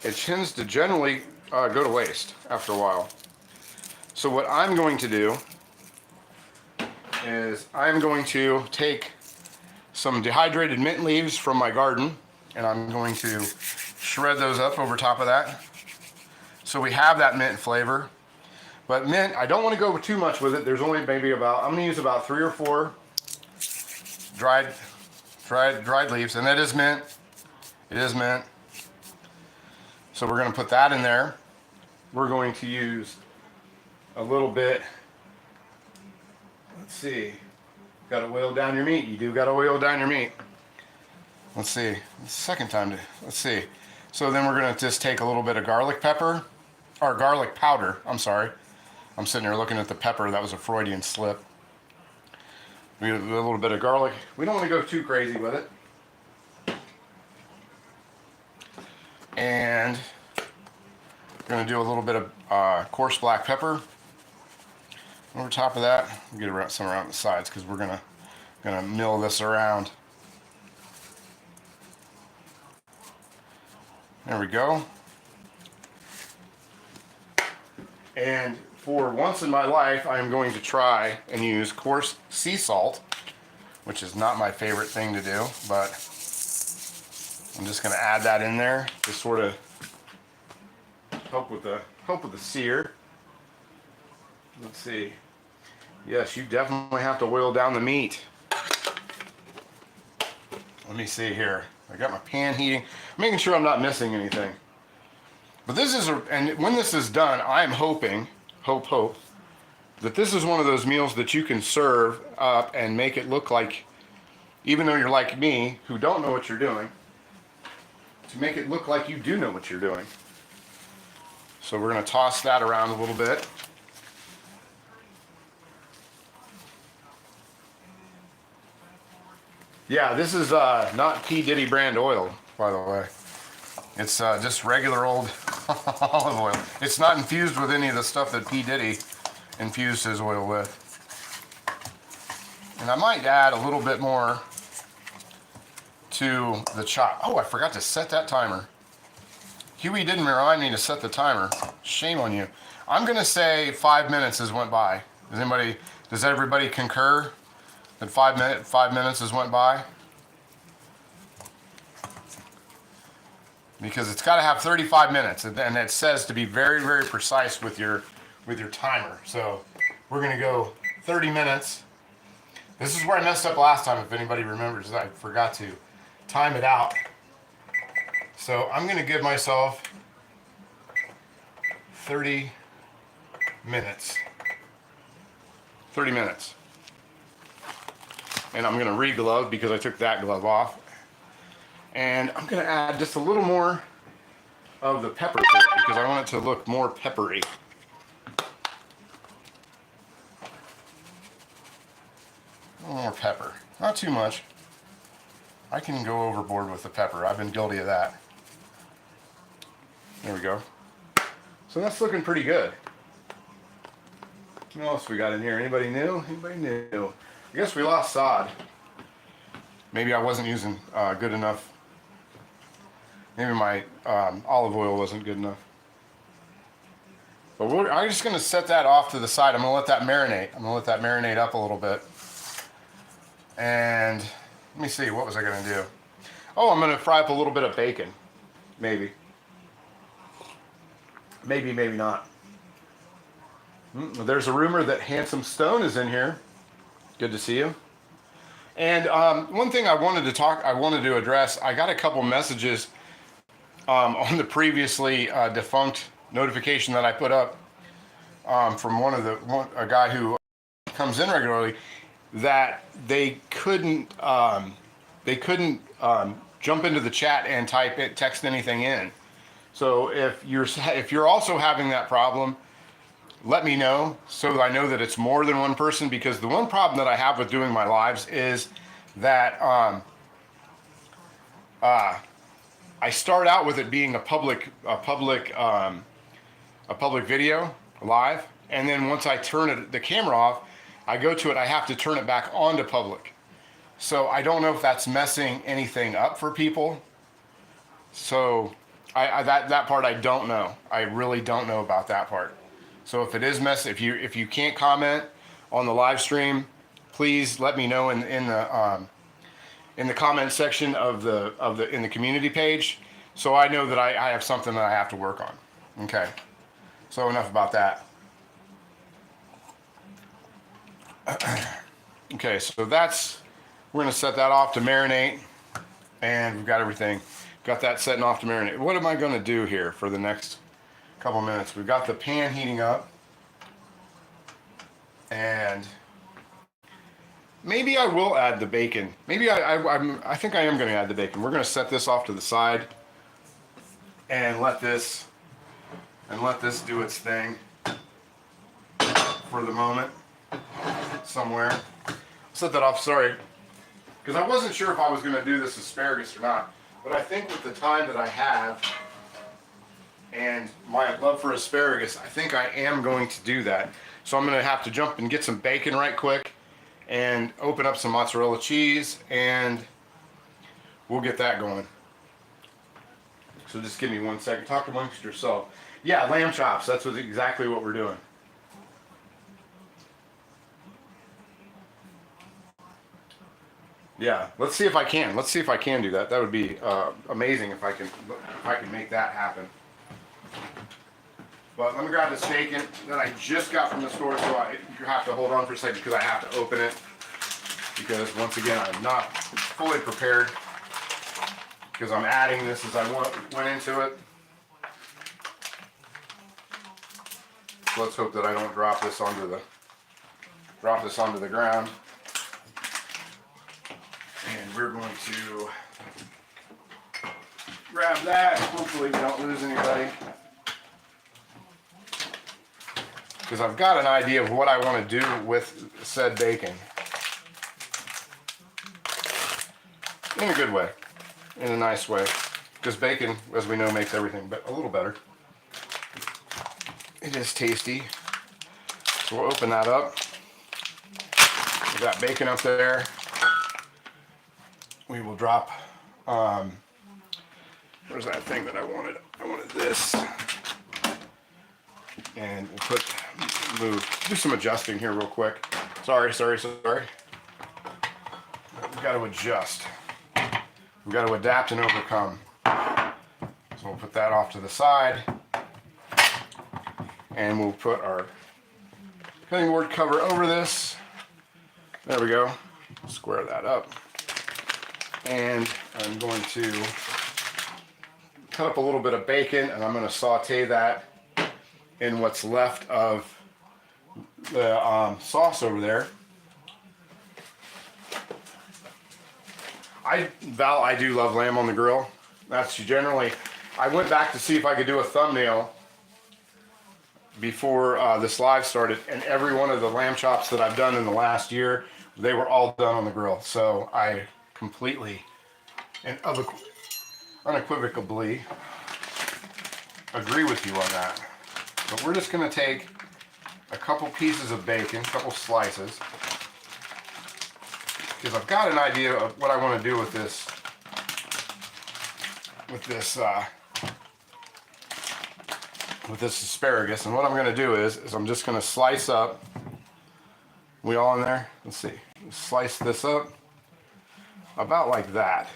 it tends to generally go to waste after a while. So what I'm going to do is I'm going to take some dehydrated mint leaves from my garden, and I'm going to shred those up over top of that, so we have that mint flavor. But mint, I don't want to go too much with it. There's only maybe about, I'm going to use about 3 or 4 dried leaves, and that is mint. It is mint. So we're going to put that in there. We're going to use a little bit, let's see, got to oil down your meat. You do got to oil down your meat. Let's see, the second time to, let's see. So then we're going to just take a little bit of garlic pepper, or garlic powder, I'm sorry. I'm sitting here looking at the pepper, that was a Freudian slip. We have a little bit of garlic. We don't want to go too crazy with it. And we're going to do a little bit of coarse black pepper. Over top of that, we'll get some around the sides, because we're gonna mill this around. There we go. And for once in my life, I am going to try and use coarse sea salt, which is not my favorite thing to do, but I'm just going to add that in there to sort of help with the sear. Let's see. Yes, you definitely have to oil down the meat. Let me see here. I got my pan heating. I'm making sure I'm not missing anything. But this is, and when this is done, I'm hoping, hope, that this is one of those meals that you can serve up and make it look like, even though you're like me, who don't know what you're doing, to make it look like you do know what you're doing. So we're going to toss that around a little bit. Yeah, this is not P. Diddy brand oil, by the way. It's just regular old olive oil. It's not infused with any of the stuff that P. Diddy infused his oil with. And I might add a little bit more to the chop. Oh, I forgot to set that timer. Huey didn't remind me to set the timer. Shame on you. I'm going to say 5 minutes has went by. Does everybody concur that 5 minutes has went by? Because it's got to have 35 minutes, and it says to be very, very precise with your timer. So we're going to go 30 minutes. This is where I messed up last time, if anybody remembers. I forgot to time it out. So I'm going to give myself 30 minutes. 30 minutes. And I'm going to re-glove because I took that glove off. And I'm going to add just a little more of the pepper because I want it to look more peppery. A little more pepper, not too much. I can go overboard with the pepper. I've been guilty of that. There we go. So that's looking pretty good. What else we got in here? Anybody new? Anybody new? I guess we lost sod. Maybe I wasn't using good enough. Maybe my olive oil wasn't good enough. But I'm just going to set that off to the side. I'm going to let that marinate. I'm going to let that marinate up a little bit. And let me see, what was I going to do? Oh, I'm going to fry up a little bit of bacon. Maybe. Maybe, maybe not. There's a rumor that Handsome Stone is in here. Good to see you. And one thing I wanted to address, I got a couple messages on the previously defunct notification that I put up from a guy who comes in regularly, that they couldn't jump into the chat and text anything in. So if you're also having that problem, let me know so I know that it's more than one person, because the one problem that I have with doing my lives is that I start out with it being a public video live, and then once I turn the camera off, I go to it, I have to turn it back on to public. So I don't know if that's messing anything up for people. So that part I don't know. I really don't know about that part. So if it is if you can't comment on the live stream, please let me know in the comment section in the community page, so I know that I have something that I have to work on. Okay. So enough about that. Okay, so we're gonna set that off to marinate, and we've got everything. Got that setting off to marinate. What am I gonna do here for the next couple minutes? We've got the pan heating up, and maybe I will add the bacon. Maybe I think I am gonna add the bacon. We're gonna set this off to the side and let this do its thing for the moment. Somewhere. Set that off, sorry, because I wasn't sure if I was going to do this asparagus or not, but I think with the time that I have and my love for asparagus, I think I am going to do that. So I'm going to have to jump and get some bacon right quick and open up some mozzarella cheese, and we'll get that going. So just give me 1 second. Talk amongst yourself. Yeah, lamb chops. That's exactly what we're doing. Yeah, let's see if I can. Let's see if I can do that. That would be amazing if I can make that happen. But let me grab this bacon that I just got from the store, so you have to hold on for a second because I have to open it. Because once again, I'm not fully prepared because I'm adding this as I went into it. So let's hope that I don't drop this onto the ground. And we're going to grab that. Hopefully we don't lose anybody. Because I've got an idea of what I want to do with said bacon. In a good way. In a nice way. Because bacon, as we know, makes everything a little better. It is tasty. So we'll open that up. We've got bacon up there. We will drop, where's that thing that I wanted? I wanted this. And we'll do some adjusting here real quick. Sorry. We've got to adjust. We've got to adapt and overcome. So we'll put that off to the side. And we'll put our cutting board cover over this. There we go. Square that up. And I'm going to cut up a little bit of bacon, and I'm going to saute that in what's left of the sauce over there. Val, I do love lamb on the grill. That's generally, I went back to see if I could do a thumbnail before this live started, and every one of the lamb chops that I've done in the last year, they were all done on the grill. So I completely and unequivocally agree with you on that. But we're just going to take a couple pieces of bacon, a couple slices, because I've got an idea of what I want to do with this asparagus. And what I'm going to do is I'm just going to slice up. We all in there? Let's see. Slice this up about like that.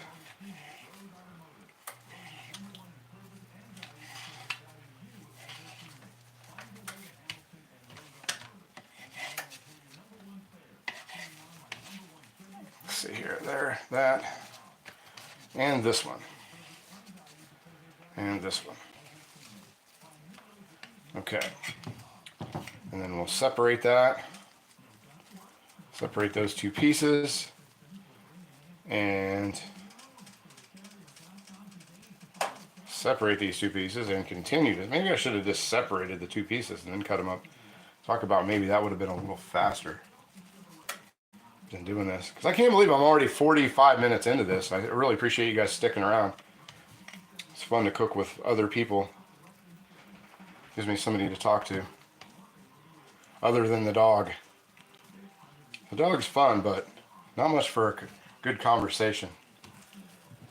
Let's see here, there, that, and this one, and this one. Okay, and then we'll separate that. Separate those two pieces, and separate these two pieces and continue to. Maybe I should have just separated the two pieces and then cut them up. Talk about maybe that would have been a little faster than doing this. Because I can't believe I'm already 45 minutes into this. I really appreciate you guys sticking around. It's fun to cook with other people. Gives me somebody to talk to. Other than the dog. The dog's fun, but not much for a good conversation.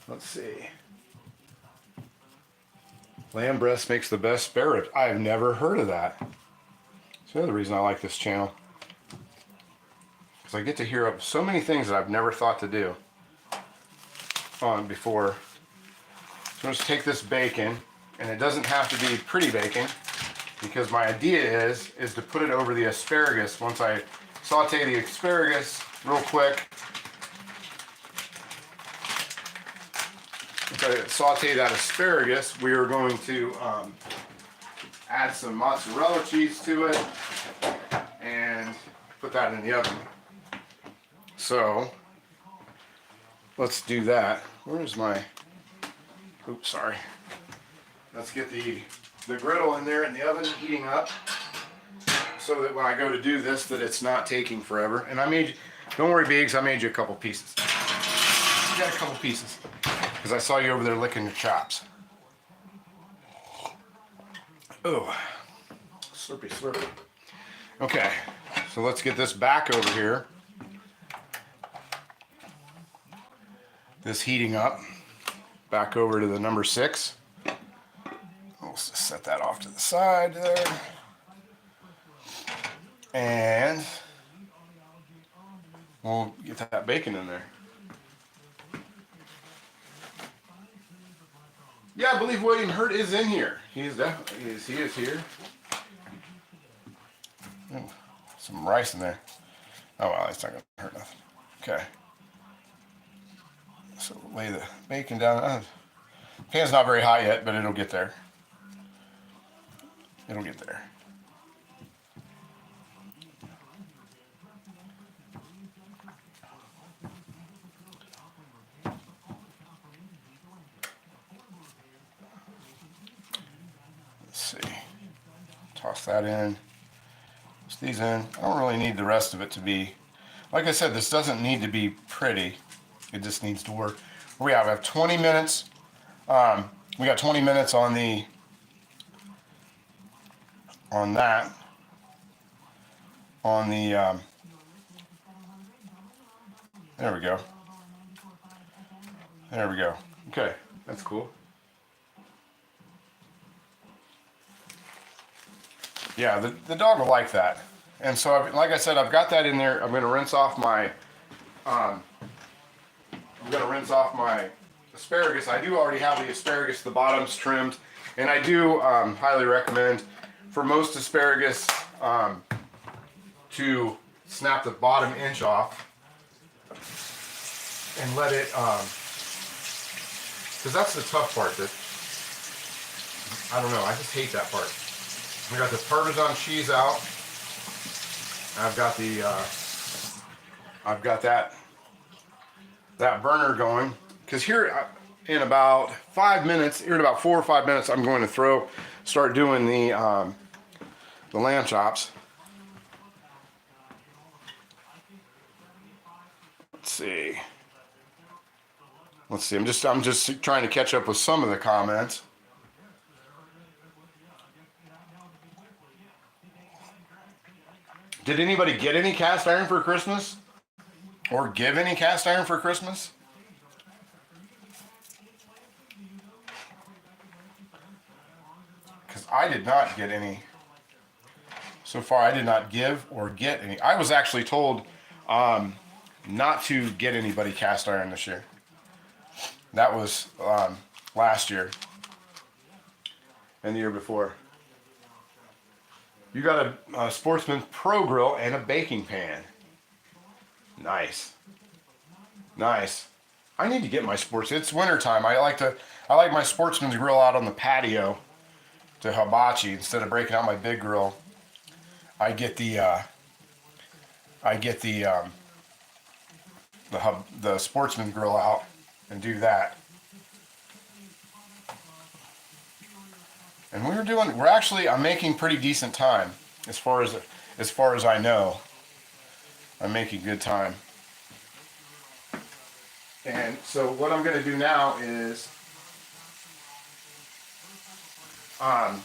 Let's see. Lamb breast makes the best spare ribs. I've never heard of that. That's the other reason I like this channel. Because I get to hear of so many things that I've never thought to do on before. So let's take this bacon, and it doesn't have to be pretty bacon, because my idea is to put it over the asparagus. Once I saute the asparagus real quick. Once I saute that asparagus, we are going to add some mozzarella cheese to it and put that in the oven. So let's do that. Where's my, oops, sorry. Let's get the griddle in there in the oven heating up, so that when I go to do this, that it's not taking forever. And I made, don't worry Biggs, I made you a couple pieces. You got a couple pieces. Because I saw you over there licking your chops. Oh, slurpy, slurpy. Okay, so let's get this back over here. This heating up. Back over to the number 6. We'll just set that off to the side there. And we'll get that bacon in there. Yeah, I believe William Hurt is in here. He is definitely, he is here. Ooh, some rice in there. Oh well, that's not gonna hurt nothing. Okay. So we'll lay the bacon down. Pan's not very hot yet, but it'll get there. It'll get there. Toss that in. Toss these in. I don't really need the rest of it to be, like I said, this doesn't need to be pretty. It just needs to work. We have 20 minutes. We got 20 minutes on the there we go. There we go. Okay, that's cool. Yeah, the dog will like that. And so, like I said, I've got that in there. I'm going to rinse off my asparagus. I do already have the asparagus, the bottom's trimmed, and I do highly recommend for most asparagus to snap the bottom inch off and let it, because that's the tough part. That I don't know. I just hate that part. We got the Parmesan cheese out. I've got the that burner going. Because here, in about 5 minutes, here in about 4 or 5 minutes, I'm going to start doing the lamb chops. Let's see. I'm just trying to catch up with some of the comments. Did anybody get any cast iron for Christmas? Or give any cast iron for Christmas? Because I did not get any. So far, I did not give or get any. I was actually told not to get anybody cast iron this year. That was last year and the year before. You got a Sportsman Pro Grill and a baking pan. Nice. Nice. I need to get my it's winter time. I like my Sportsman's grill out on the patio to hibachi instead of breaking out my big grill. I get the Sportsman grill out and do that. And I'm making pretty decent time as far as I know. I'm making good time. And so what I'm going to do now is I'm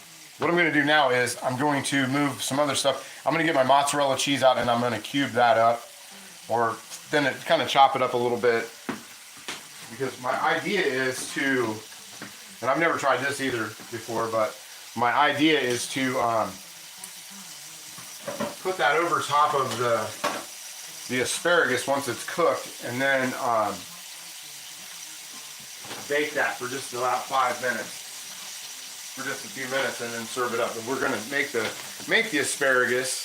going to move some other stuff. I'm going to get my mozzarella cheese out and I'm going to cube that up, or then kind of chop it up a little bit, because my idea is to, and I've never tried this either before, but my idea is to put that over top of the asparagus once it's cooked, and then bake that for just about 5 minutes. For just a few minutes, and then serve it up. And we're going to make the asparagus.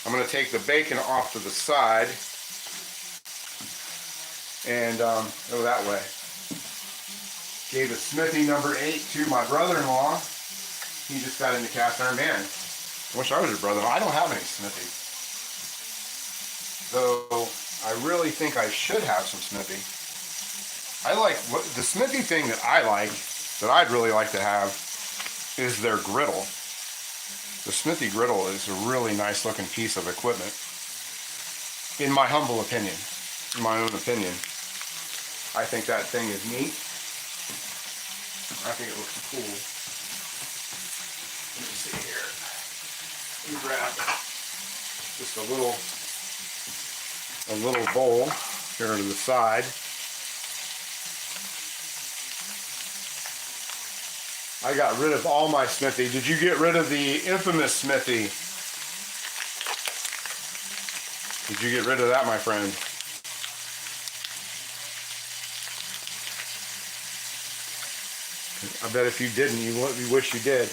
I'm going to take the bacon off to the side and go that way. Gave a Smithy number 8 to my brother-in-law. He just got into cast iron. Man, I wish I was your brother-in-law. I don't have any Smithy, though. I really think I should have some Smithy. The Smithy thing that I'd really like to have is their griddle. The Smithy griddle is a really nice looking piece of equipment, in my humble opinion, in my own opinion. I think that thing is neat. I think it looks cool. Let me see here. Let me grab just a little bowl here to the side. I got rid of all my Smithy. Did you get rid of the infamous Smithy? Did you get rid of that, my friend? I bet if you didn't, you wish you did.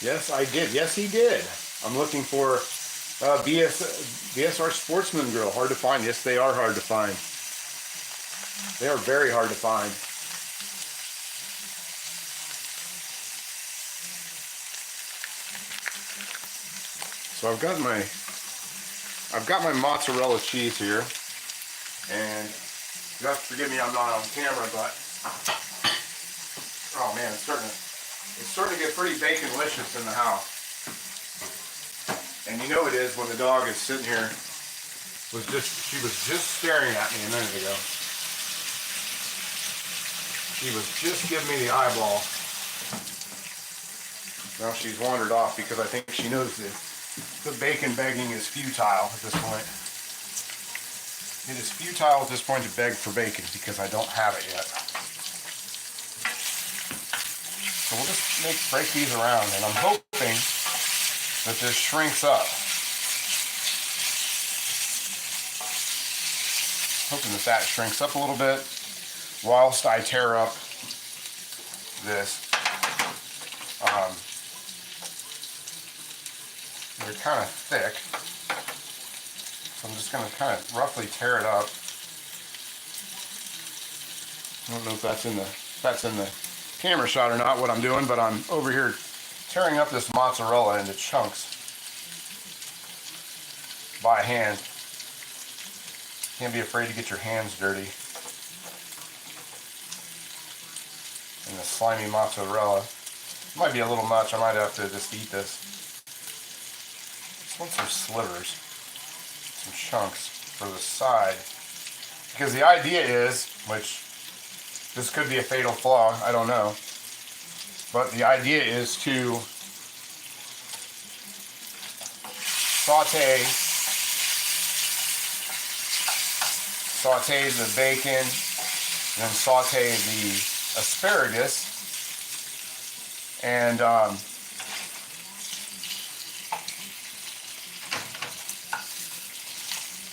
Yes, I did. Yes, he did. I'm looking for BSR Sportsman Grill. Hard to find. Yes, they are hard to find. They are very hard to find. So I've got my mozzarella cheese here, and you have to forgive me, I'm not on camera, but oh man, it's starting to get pretty bacon-licious in the house. And you know it is when the dog is sitting here. She was just staring at me a minute ago. She was just giving me the eyeball. Now she's wandered off because I think she knows that the bacon begging is futile at this point. It is futile at this point to beg for bacon because I don't have it yet. So we'll just break these around, and I'm hoping that this shrinks up. Hoping that shrinks up a little bit whilst I tear up this. They're kind of thick, so I'm just going to kind of roughly tear it up. I don't know if that's in the camera shot or not, what I'm doing, but I'm over here tearing up this mozzarella into chunks by hand. Can't be afraid to get your hands dirty. And the slimy mozzarella. Might be a little much. I might have to just eat this. Just want some slivers, some chunks for the side. Because the idea is, which this could be a fatal flaw, I don't know. But the idea is to saute the bacon, then saute the asparagus, and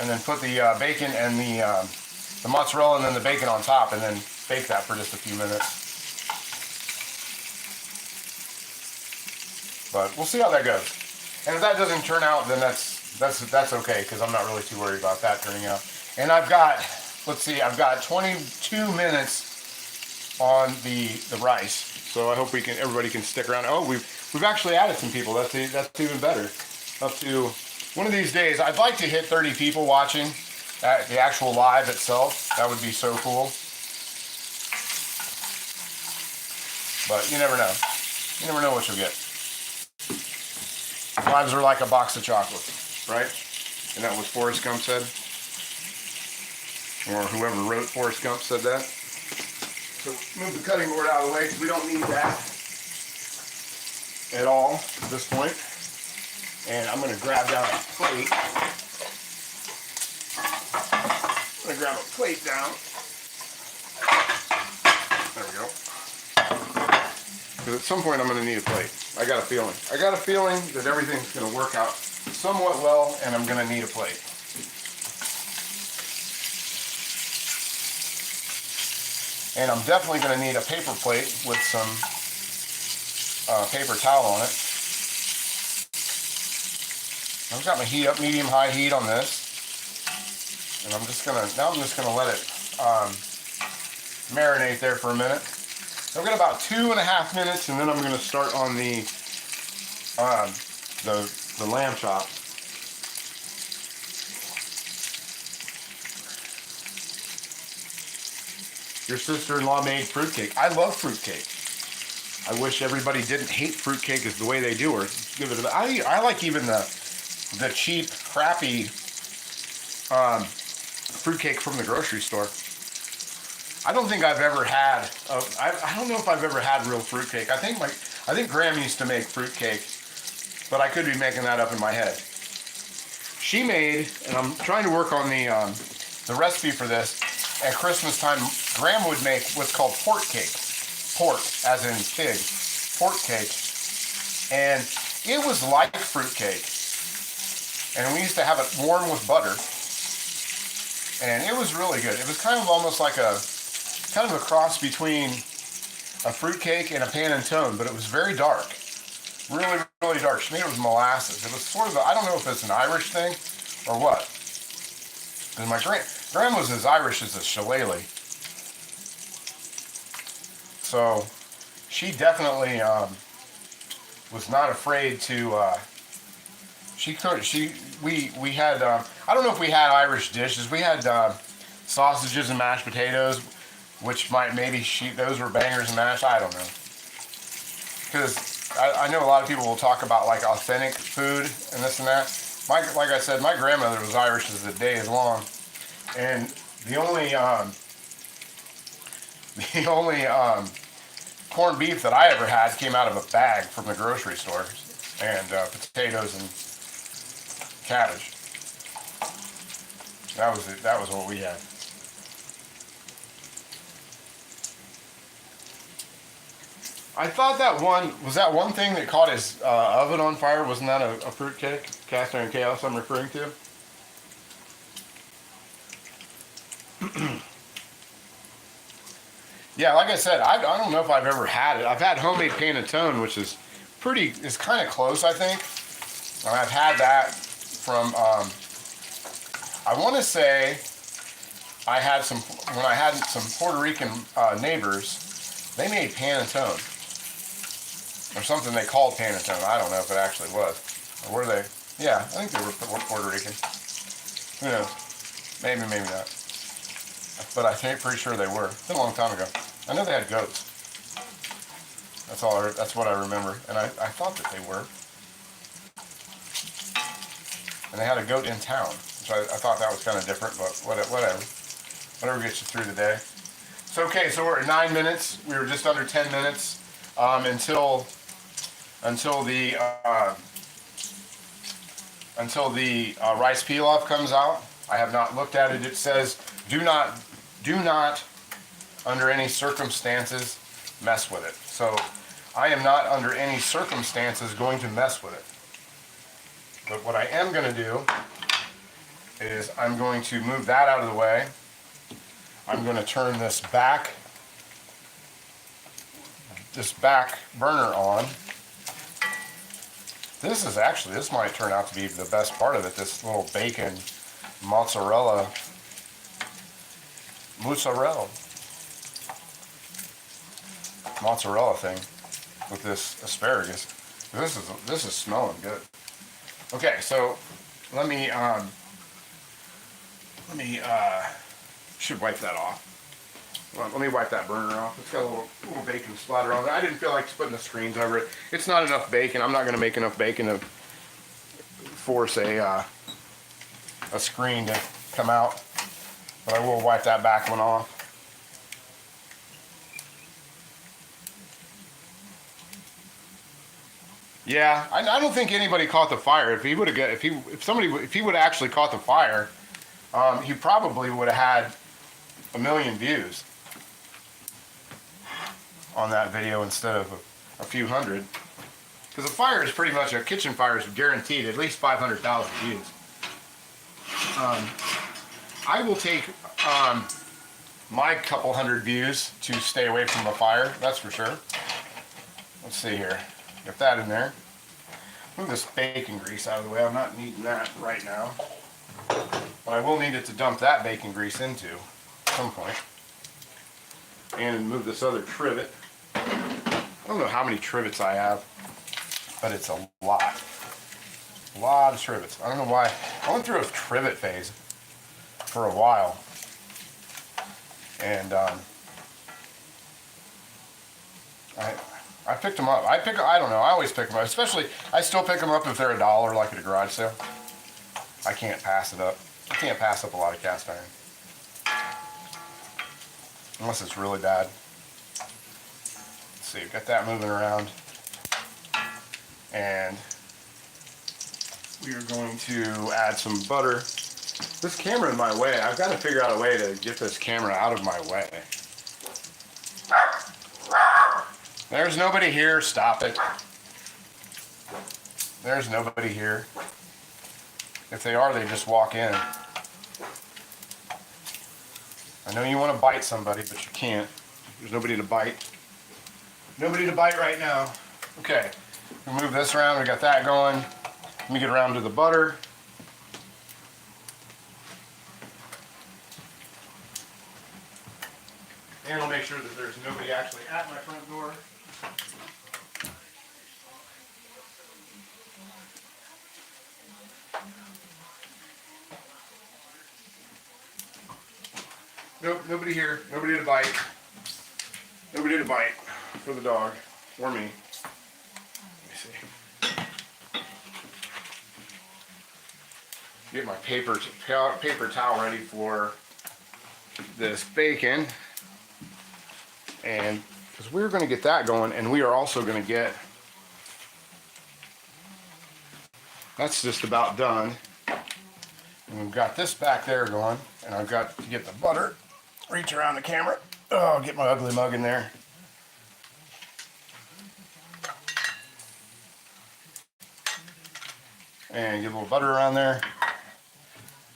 then put the bacon and the mozzarella and then the bacon on top, and then bake that for just a few minutes. But we'll see how that goes. And if that doesn't turn out, then that's okay, because I'm not really too worried about that turning out. And I've got, let's see, I've got 22 minutes on the rice. So I hope everybody can stick around. Oh, we've actually added some people. That's even better. Up to one of these days, I'd like to hit 30 people watching at the actual live itself. That would be so cool. But you never know. You never know what you'll get. Lives are like a box of chocolates, right? Isn't that what Forrest Gump said? Or whoever wrote Forrest Gump said that. So move the cutting board out of the way because we don't need that at all at this point. And I'm going to grab down a plate. I'm going to grab a plate down. There we go. Because at some point I'm going to need a plate. I got a feeling. I got a feeling that everything's going to work out somewhat well, and I'm going to need a plate. And I'm definitely going to need a paper plate with some paper towel on it. I've got my heat up, medium-high heat on this. And I'm just going to let it marinate there for a minute. I've got about 2.5 minutes, and then I'm going to start on the lamb chop. Your sister-in-law made fruitcake. I love fruitcake. I wish everybody didn't hate fruitcake as the way they do, or give it. I like even the cheap, crappy fruitcake from the grocery store. I don't think I've ever had. I don't know if I've ever had real fruitcake. I think Graham used to make fruitcake, but I could be making that up in my head. She made, and I'm trying to work on the recipe for this. At Christmas time, Graham would make what's called pork cake. Pork, as in pig. Pork cake. And it was like fruitcake. And we used to have it warm with butter. And it was really good. It was kind of almost like a cross between a fruitcake and a panettone, but it was very dark. Really, really dark. She made it with molasses. It was sort of, I don't know if it's an Irish thing or what. Because my grandma's as Irish as a shillelagh. So she definitely was not afraid to. We had. I don't know if we had Irish dishes. We had sausages and mashed potatoes, which those were bangers and mash. I don't know. Because I know a lot of people will talk about like authentic food and this and that. Like I said, my grandmother was Irish as the day is long, and the only corned beef that I ever had came out of a bag from the grocery store, and potatoes and cabbage. That was it. That was what we had. I thought that one thing that caught his oven on fire, wasn't that a fruit cake? Cast Iron Chaos I'm referring to? Yeah, like I said, I don't know if I've ever had it. I've had homemade panettone, which is kind of close, I think. And I've had that from, I want to say, when I had some Puerto Rican neighbors, they made panettone. Or something they called panettone. I don't know if it actually was. Or were they? Yeah, I think they were Puerto Rican. Who knows? Maybe, maybe not. But I think pretty sure they were. It's been a long time ago. I know they had goats. That's what I remember. And I thought that they were. And they had a goat in town, which I thought that was kind of different, but whatever. Whatever gets you through the day. So okay, so we're at 9 minutes. We were just under 10 minutes until the rice pilaf comes out. I have not looked at it. It says do not under any circumstances mess with it. So I am not under any circumstances going to mess with it. But what I am going to do is I'm going to move that out of the way. I'm going to turn this back burner on. This might turn out to be the best part of it, this little bacon mozzarella thing with this asparagus. This is smelling good. Okay, so let me should wipe that off. Well, let me wipe that burner off. It's got a little bacon splatter on it. I didn't feel like putting the screens over it. It's not enough bacon. I'm not going to make enough bacon to force a screen to come out. But I will wipe that back one off. Yeah, I don't think anybody caught the fire. If he would have if he would have actually caught the fire, he probably would have had 1 million views on that video instead of a few hundred. Because a fire is pretty much, a kitchen fire is guaranteed at least 500,000 views. I will take my couple hundred views to stay away from a fire, that's for sure. Let's see here. Get that in there. Move this bacon grease out of the way. I'm not needing that right now. But I will need it to dump that bacon grease into at some point. And move this other trivet. I don't know how many trivets I have, but it's a lot. A lot of trivets. I don't know why. I went through a trivet phase for a while. And I picked them up. I don't know. I always pick them up. Especially, I still pick them up if they're $1, like at a garage sale. I can't pass it up. I can't pass up a lot of cast iron. Unless it's really bad. Let's see, got that moving around. And we are going to add some butter. This camera in my way. I've got to figure out a way to get this camera out of my way. There's nobody here. Stop it. There's nobody here. If they are, they just walk in. I know you want to bite somebody, but you can't. There's nobody to bite. Nobody to bite right now. Okay, we move this around. We got that going. Let me get around to the butter. And I'll make sure that there's nobody actually at my front door. Nope, nobody here. Nobody to bite. Nobody to bite for the dog or me. Let me see. Get my paper towel ready for this bacon. And because we're going to get that going, and we are also going to get, that's just about done. And we've got this back there going, and I've got to get the butter, reach around the camera. Oh, get my ugly mug in there. And get a little butter around there.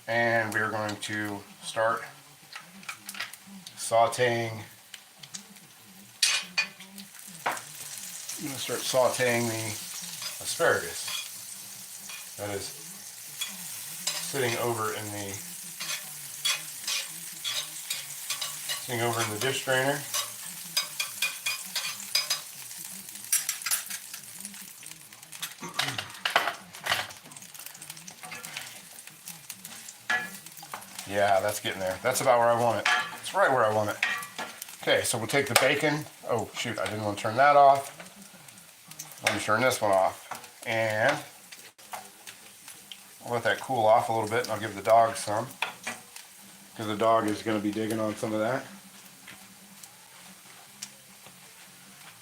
And we're going to start sauteing. I'm going to start sauteing the asparagus that is sitting over in the dish drainer. Yeah, that's getting there. That's about where I want it. It's right where I want it. Okay, so we'll take the bacon. Oh, shoot, I didn't want to turn that off. Let me turn this one off. And I'll let that cool off a little bit, and I'll give the dog some, because the dog is going to be digging on some of that.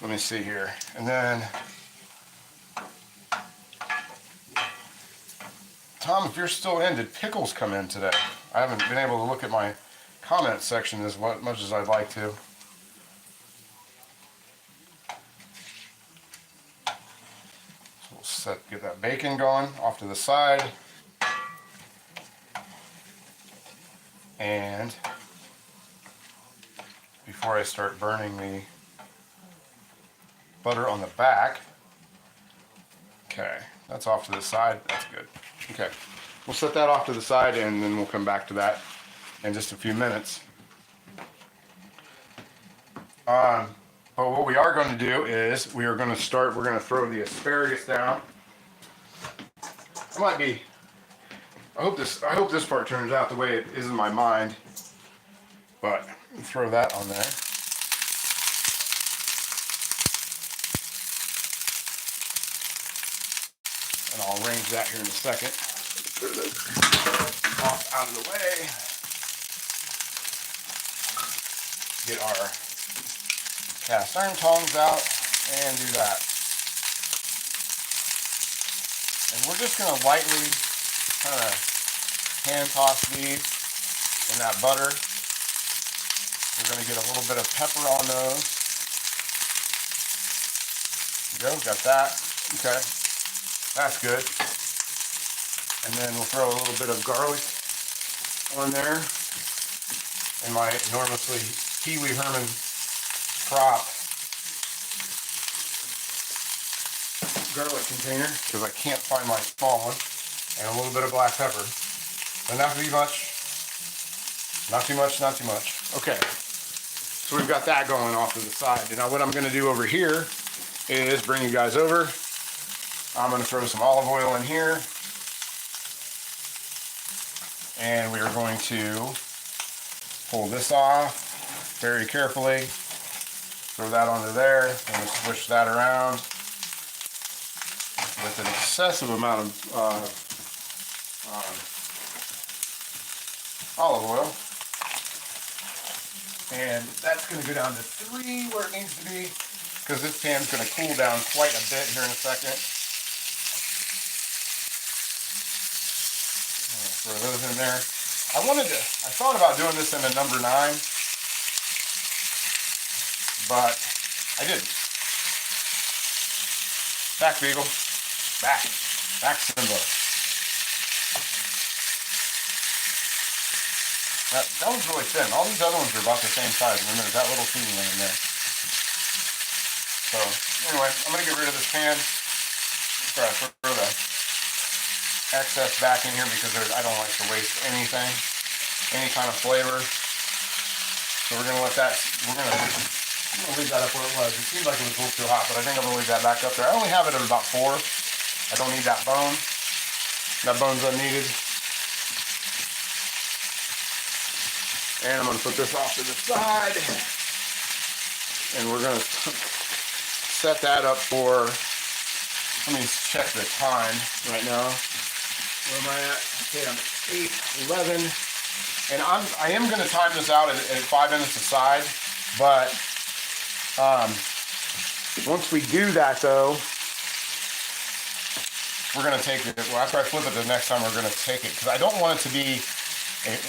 Let me see here. And then, Tom, if you're still in, did pickles come in today? I haven't been able to look at my comment section as much as I'd like to. So we'll get that bacon going off to the side. And before I start burning the butter on the back, okay, that's off to the side. That's good. Okay, we'll set that off to the side, and then we'll come back to that in just a few minutes. But what we are going to do is we're going to throw the asparagus down. I hope this part turns out the way it is in my mind, but throw that on there. And I'll arrange that here in a second. Clear those off out of the way. Get our cast iron tongs out and do that. And we're just going to lightly kind of hand toss these in that butter. We're going to get a little bit of pepper on those. There we go, got that. Okay. That's good. And then we'll throw a little bit of garlic on there. In my enormously Pee Wee Herman prop garlic container, because I can't find my small one. And a little bit of black pepper. But not too much. Not too much, not too much. Okay. So we've got that going off to the side. And now what I'm going to do over here is bring you guys over. I'm going to throw some olive oil in here, and we are going to pull this off very carefully, throw that onto there, and swish that around with an excessive amount of olive oil, and that's going to go down to 3 where it needs to be, because this pan's going to cool down quite a bit here in a second. Throw those in there. I thought about doing this in a number 9, but I didn't. Back, Beagle. Back. Back, Simba. That one's really thin. All these other ones are about the same size. Remember, that little teeny one in there. So, anyway, I'm going to get rid of this pan. Try to throw the excess back in here, because I don't like to waste anything, any kind of flavor. So we're going to let that, I'm going to leave that up where it was. It seemed like it was a little too hot, but I think I'm going to leave that back up there. I only have it at about 4. I don't need that bone. That bone's unneeded. And I'm going to put this off to the side. And we're going to set that up for, let me check the time right now. Where am I at? Okay, I'm at 8:11. And I am going to time this out at 5 minutes aside. But once we do that, though, we're going to take it. Well, after I flip it the next time, we're going to take it, because I don't want it to be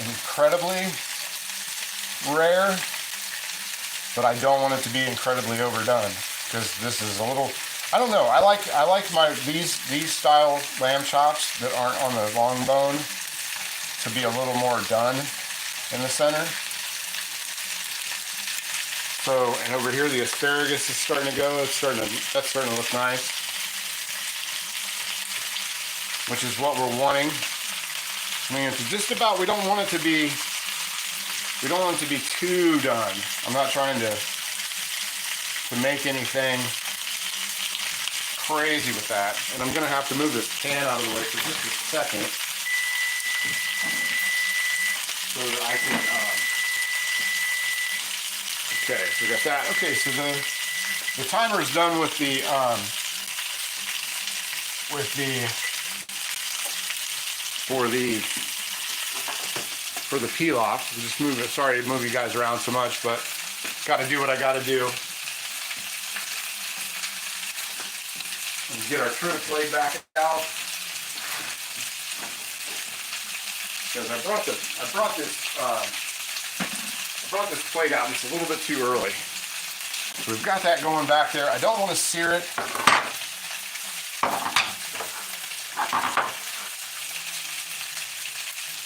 incredibly rare, but I don't want it to be incredibly overdone, because this is a little, I don't know. I like these style lamb chops that aren't on the long bone to be a little more done in the center. So, and over here the asparagus is starting to go. That's starting to look nice, which is what we're wanting. I mean, it's just about, we don't want it to be too done. I'm not trying to make anything crazy with that. And I'm gonna have to move this pan out of the way for just a second. so that I can, okay, so we got that. Okay, so the timer is done with the for the pilaf. We'll just move it. Sorry to move you guys around so much, but got to do what I got to do. Let's get our trim plate back out. Because I brought this plate out just a little bit too early. So we've got that going back there. I don't want to sear it.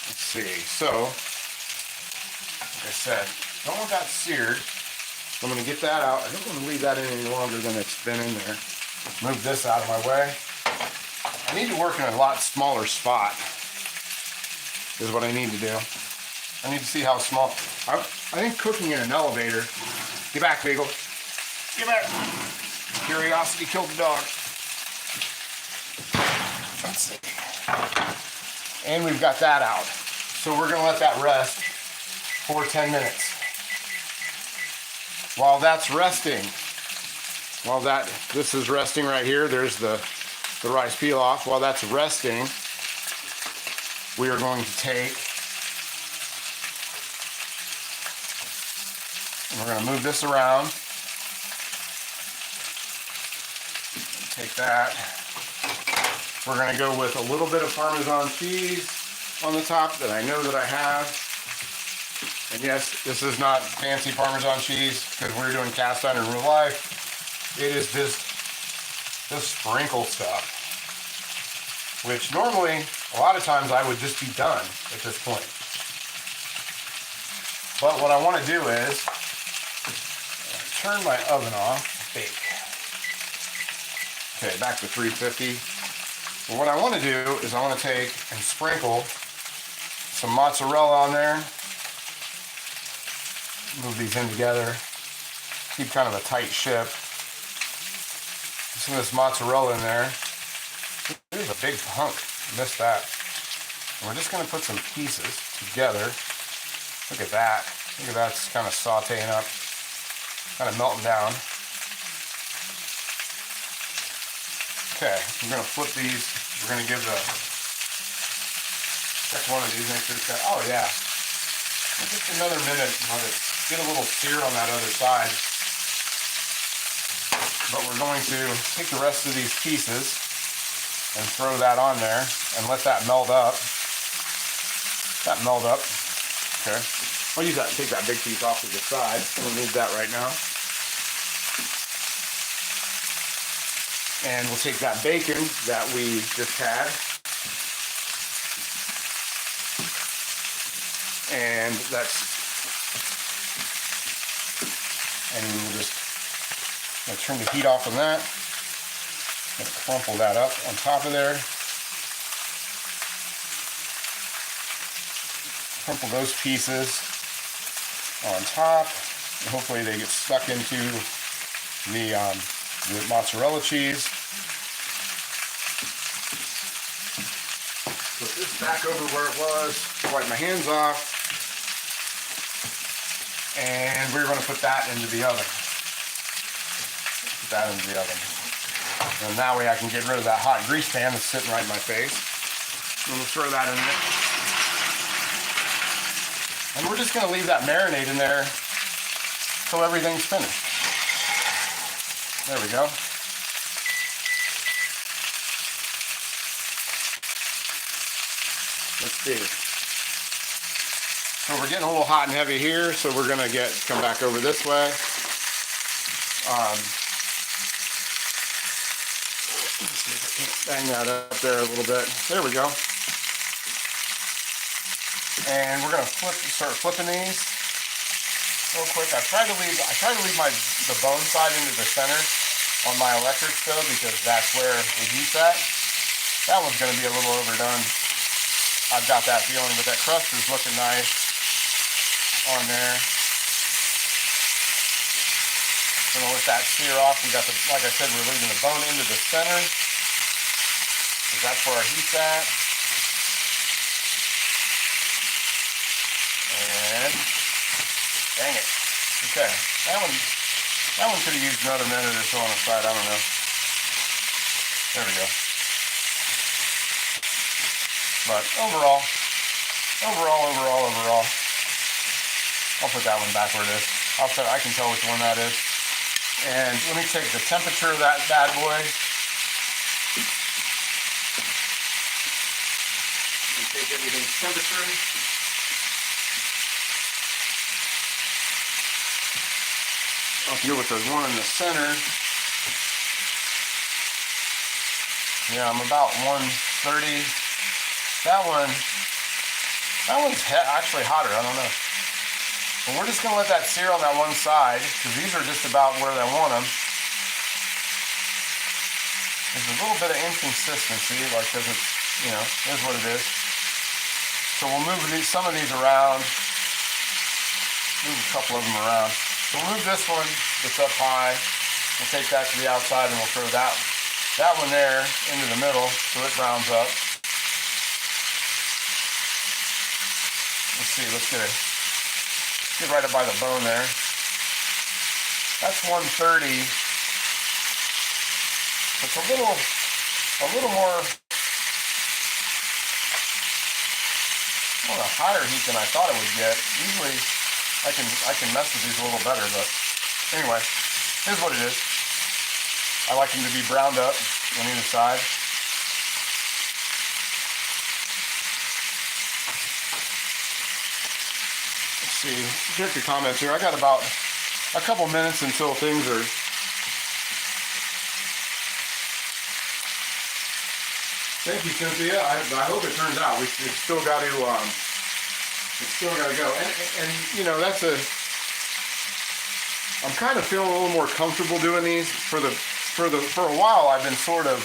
Let's see. So, like I said, don't want that seared. So I'm going to get that out. I don't want to leave that in any longer than it's been in there. Move this out of my way. I need to work in a lot smaller spot, is what I need to do. I need to see how small. I think cooking in an elevator. Get back, Bagel. Get back. Curiosity killed the dog. Let's see. And we've got that out. So we're gonna let that rest for 10 minutes. While that's resting, this is resting right here, there's the rice pilaf. While that's resting, we are going to take, and we're going to move this around. Take that. We're going to go with a little bit of Parmesan cheese on the top that I know that I have. And yes, this is not fancy Parmesan cheese because we're doing cast iron in real life. It is just sprinkle stuff, which normally, a lot of times I would just be done at this point. But what I want to do is turn my oven off, bake. Okay, back to 350. But what I want to do is I want to take and sprinkle some mozzarella on there. Move these in together. Keep kind of a tight ship. Some of this mozzarella in there. There's a big hunk. Missed that. And we're just going to put some pieces together. Look at that. Look at that. It's kind of sauteing up. Kind of melting down. Okay. I'm going to flip these. We're going to give check one of these. Make sure it's got, oh yeah. Just another minute. Let it get a little sear on that other side. But we're going to take the rest of these pieces and throw that on there and let that melt up. Okay. I'll use that, take that big piece off to the side. We'll need that right now. And we'll take that bacon that we just had. And we'll just turn the heat off on that. Crumple that up on top of there. Crumple those pieces on top. And hopefully they get stuck into the mozzarella cheese. Put this back over where it was. Wipe my hands off. And we're going to put that into the oven. Put that into the oven. And that way I can get rid of that hot grease pan that's sitting right in my face. And we'll throw that in there. And we're just going to leave that marinade in there till everything's finished. There we go. Let's see. So we're getting a little hot and heavy here, so we're going to come back over this way. Let's see if I can bang that up there a little bit. There we go. And we're going to start flipping these real quick. I try to leave the bone side into the center on my electric stove because that's where the heat's at. That one's going to be a little overdone. I've got that feeling, but that crust is looking nice on there. Gonna let that sear off. We got the, like I said, we're leaving the bone into the center because that's where our heat's at. Dang it. Okay, that one could have used another minute or so on the side. I don't know. There we go. But overall, I'll put that one back where it is. I can tell which one that is. And let me take the temperature of that bad boy. Let me take everything's temperature. I'll deal with the one in the center. Yeah, I'm about 130. That one's actually hotter. I don't know. But we're just going to let that sear on that one side because these are just about where I want them. There's a little bit of inconsistency, like because it's, you know, is what it is. So we'll move some of these around. Move a couple of them around. So we'll move this one that's up high. We'll take that to the outside and we'll throw that one there into the middle so it browns up. Let's see, let's get right up by the bone there. That's 130. It's a little more on a higher heat than I thought it would get. Usually I can mess with these a little better, but anyway, here's what it is. I like them to be browned up on either side. Let's see, check the comments here. I got about a couple minutes until things are. Thank you, Cynthia. I hope it turns out. It's still got to go. And you know, I'm kind of feeling a little more comfortable doing these for a while. I've been sort of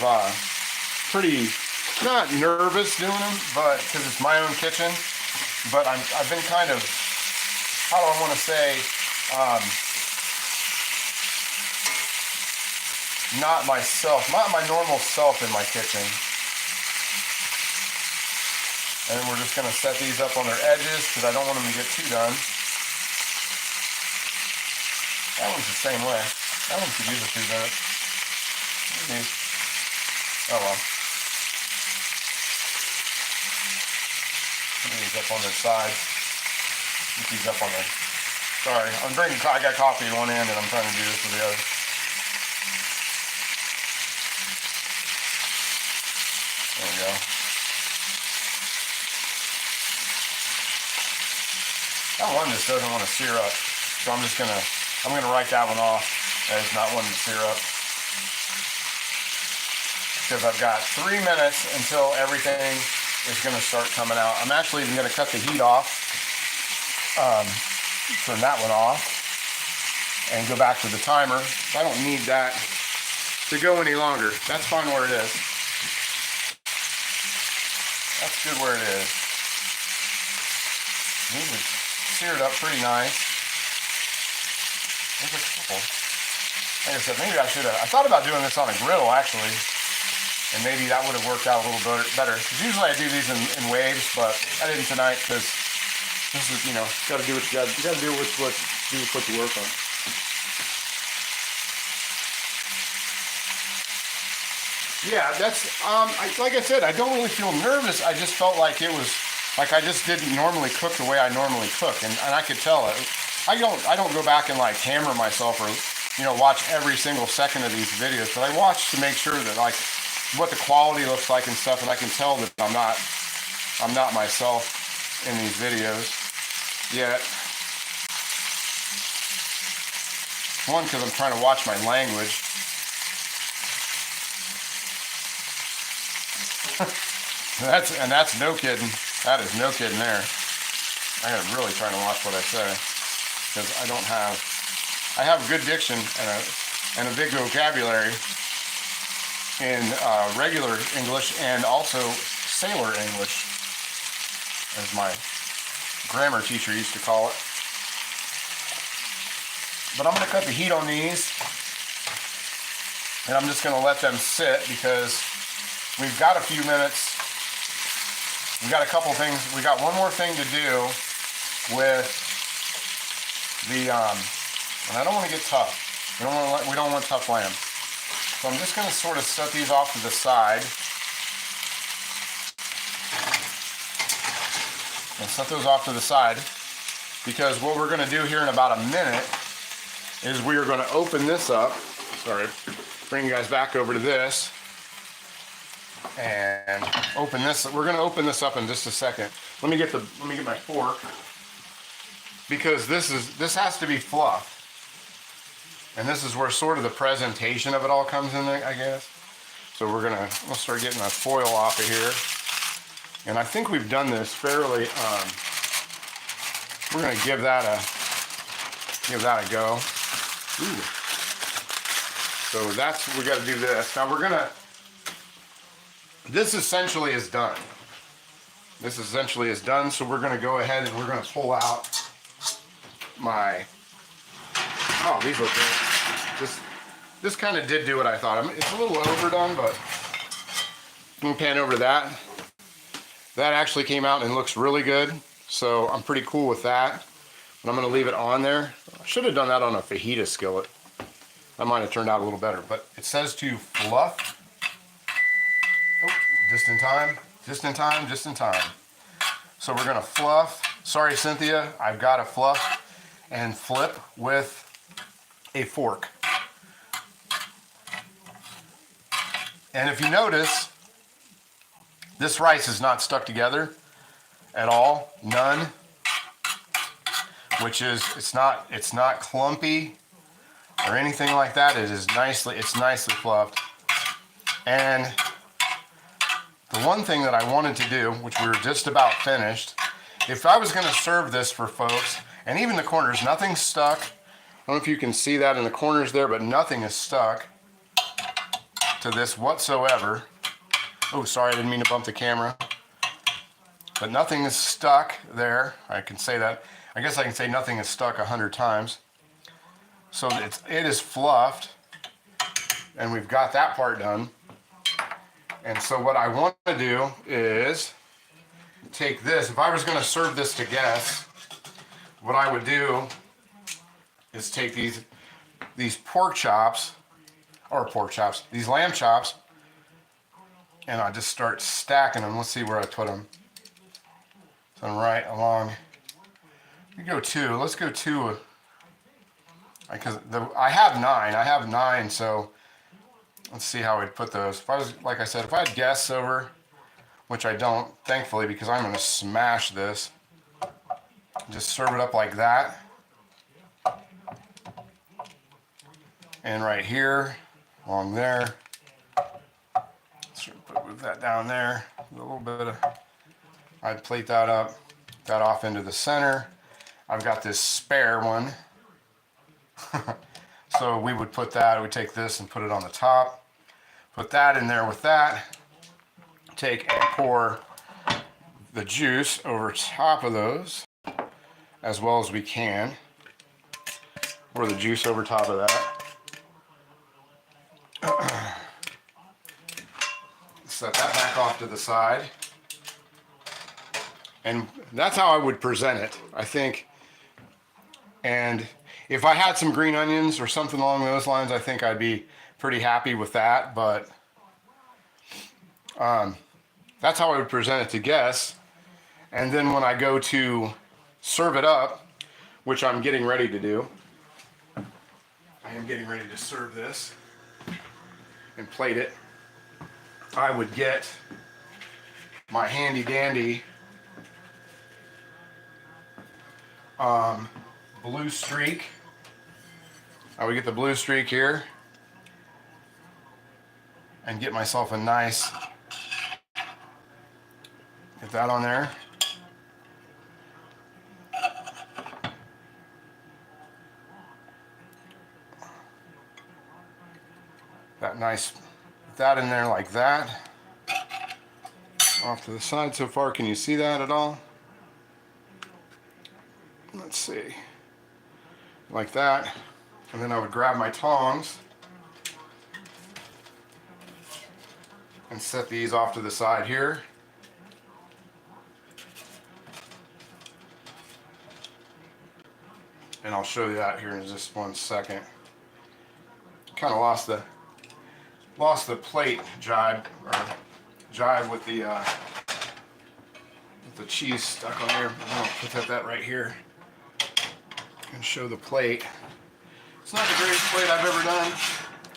pretty not nervous doing them, but because it's my own kitchen. But I've been kind of, how do I want to say, not my normal self in my kitchen. And we're just going to set these up on their edges because I don't want them to get too done. That one's the same way. That one could use a few minutes. Maybe. Oh well. Put these up on their sides. Put these up on their. Sorry, I got coffee in one hand and I'm trying to do this with the other. There we go. That one just doesn't want to sear up, so I'm gonna write that one off as not wanting to sear up because I've got 3 minutes until everything is gonna start coming out. I'm actually even gonna cut the heat off, turn that one off, and go back to the timer. I don't need that to go any longer. That's fine where it is. That's good where it is. These are seared up pretty nice. There's a couple. Like I said, maybe I should have. I thought about doing this on a griddle actually, and maybe that would have worked out a little better. Because usually I do these in waves, but I didn't tonight because this is, you know, got to do what you got. You got to do what you work on. Yeah, that's like I said, I don't really feel nervous. I just felt like it was. Like I just didn't normally cook the way I normally cook, and I could tell it. I don't go back and like hammer myself or, you know, watch every single second of these videos, but I watch to make sure that like what the quality looks like and stuff, and I can tell that I'm not myself in these videos yet. One, because I'm trying to watch my language. That's no kidding. That is no kidding there. I am really trying to watch what I say because I have good diction and a big vocabulary in regular English and also sailor English, as my grammar teacher used to call it. But I'm going to cut the heat on these, and I'm just going to let them sit because we've got a few minutes. We've got a couple things. We got one more thing to do with and I don't want to get tough. We don't want tough lamb. So I'm just going to sort of set these off to the side. And set those off to the side, because what we're going to do here in about a minute is we are going to open this up. Sorry, bring you guys back over to this and open this. We're going to open this up in just a second. Let me get my fork, because this has to be fluffed, and this is where sort of the presentation of it all comes in, I guess. So we'll start getting that foil off of here. And I think we've done this fairly, we're going to give that a go. Ooh. So we got to do this. Now this essentially is done. This essentially is done, so we're going to go ahead and we're going to pull out these look good. This kind of did do what I thought. It's a little overdone, but I'm going to pan over to that. That actually came out and looks really good, so I'm pretty cool with that. But I'm going to leave it on there. I should have done that on a fajita skillet. That might have turned out a little better, but it says to fluff. Oh, just in time, just in time, just in time. So we're going to fluff. Sorry, Cynthia, I've got to fluff and flip with a fork. And if you notice, this rice is not stuck together at all, none. Which is, it's not clumpy or anything like that. It's nicely fluffed. And the one thing that I wanted to do, which we were just about finished, if I was going to serve this for folks, and even the corners, nothing's stuck. I don't know if you can see that in the corners there, but nothing is stuck to this whatsoever. Oh, sorry, I didn't mean to bump the camera. But nothing is stuck there. I can say that. I guess I can say nothing is stuck 100 times. So it is fluffed, and we've got that part done. And so what I want to do is take this. If I was going to serve this to guests, what I would do is take these pork chops, these lamb chops, and I just start stacking them. Let's see where I put them. So right along. We go two. Let's go two. Because I have nine. So let's see how I'd put those. If I was, like I said, if I had guests over, which I don't, thankfully, because I'm going to smash this. Just serve it up like that. And right here, along there. Move that down there. A little bit of, I'd plate that up, that off into the center. I've got this spare one. So we would put that, we'd take this and put it on the top. Put that in there with that. Take and pour the juice over top of those as well as we can. Pour the juice over top of that. Set that back off to the side. And that's how I would present it, I think. And if I had some green onions or something along those lines, I think I'd be pretty happy with that. But that's how I would present it to guests. And then when I go to serve it up, which I'm getting ready to do, I am getting ready to serve this and plate it. I would get my handy dandy blue streak. I would get the blue streak here and get myself a nice, get that on there. That nice, that in there like that. Off to the side so far, can you see that at all? Let's see, like that. And then I would grab my tongs and set these off to the side here. and I'll show you that here in just 1 second. Kind of lost the plate jibe with the cheese stuck on there. I'll put that right here and show the plate. It's not the greatest plate I've ever done,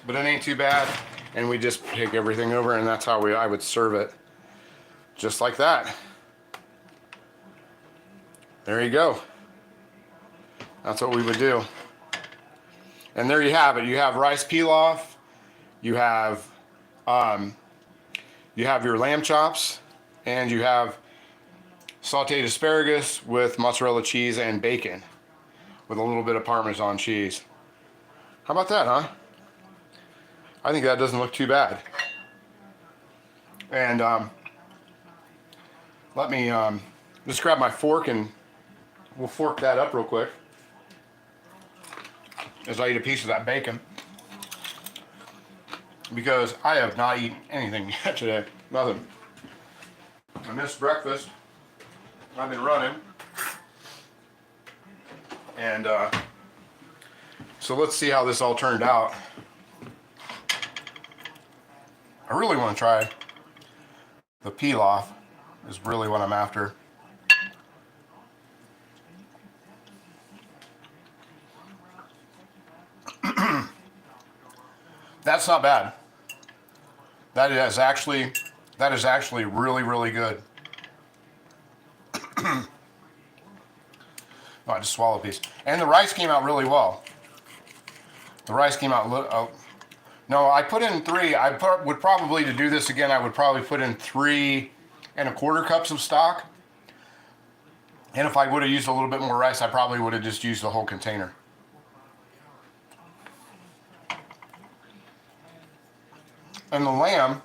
but it ain't too bad. And we just take everything over, and that's how I would serve it, just like that. There you go. That's what we would do. And there you have it. You have rice pilaf. You have your lamb chops, and you have sautéed asparagus with mozzarella cheese and bacon with a little bit of Parmesan cheese. How about that, huh? I think that doesn't look too bad. And let me just grab my fork and we'll fork that up real quick as I eat a piece of that bacon, because I have not eaten anything yet today. Nothing. I missed breakfast. I've been running. And so let's see how this all turned out. I really want to try the pilaf, is really what I'm after. That's not bad. That is actually really, really good. Oh, I just swallowed a piece. And the rice came out really well. The rice came out. No, I put in 3. Would probably, to do this again, I would probably put in 3 1/4 cups of stock. And if I would have used a little bit more rice, I probably would have just used the whole container. And the lamb,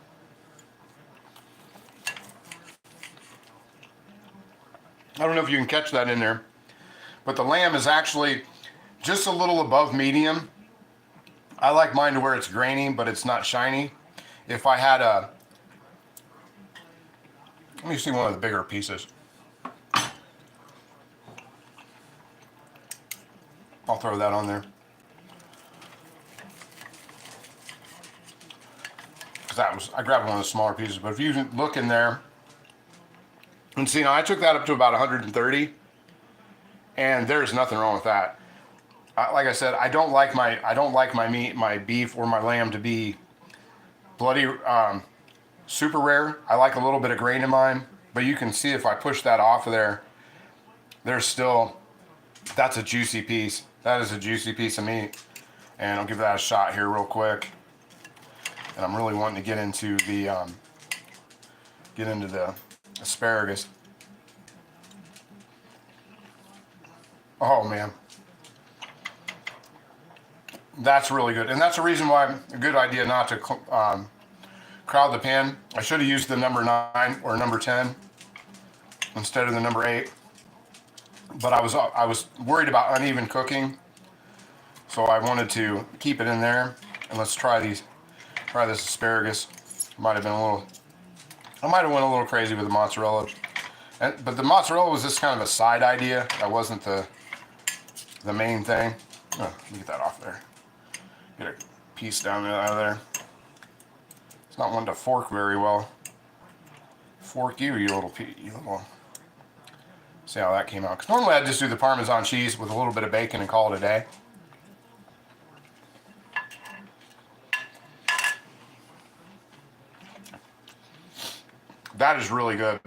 I don't know if you can catch that in there, but the lamb is actually just a little above medium. I like mine to where it's grainy, but it's not shiny. If I had let me see one of the bigger pieces. I'll throw that on there. I grabbed one of the smaller pieces, but if you look in there and see, now I took that up to about 130, and there's nothing wrong with that. Like I said, I don't like my meat, my beef or my lamb to be bloody super rare. I like a little bit of grain in mine, but you can see if I push that off of there, that's a juicy piece. That is a juicy piece of meat. And I'll give that a shot here real quick. And I'm really wanting to get into the asparagus. Oh man, that's really good, and that's the reason why a good idea not to crowd the pan. I should have used the number 9 or number 10 instead of the number 8, but I was worried about uneven cooking, so I wanted to keep it in there. And let's try this asparagus. I might have went a little crazy with the mozzarella, but the mozzarella was just kind of a side idea. That wasn't the main thing. Oh, let me get that off there. Get a piece down out of there. It's not one to fork very well. Fork you little. See how that came out. Because normally I'd just do the Parmesan cheese with a little bit of bacon and call it a day. That is really good.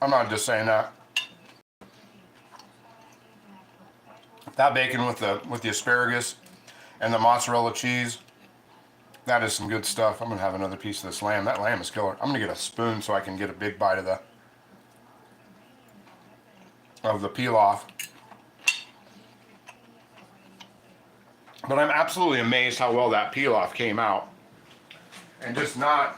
I'm not just saying that. That bacon with the asparagus and the mozzarella cheese, that is some good stuff. I'm gonna have another piece of this lamb. That lamb is killer. I'm gonna get a spoon so I can get a big bite of the pilaf. But I'm absolutely amazed how well that pilaf came out, and just not.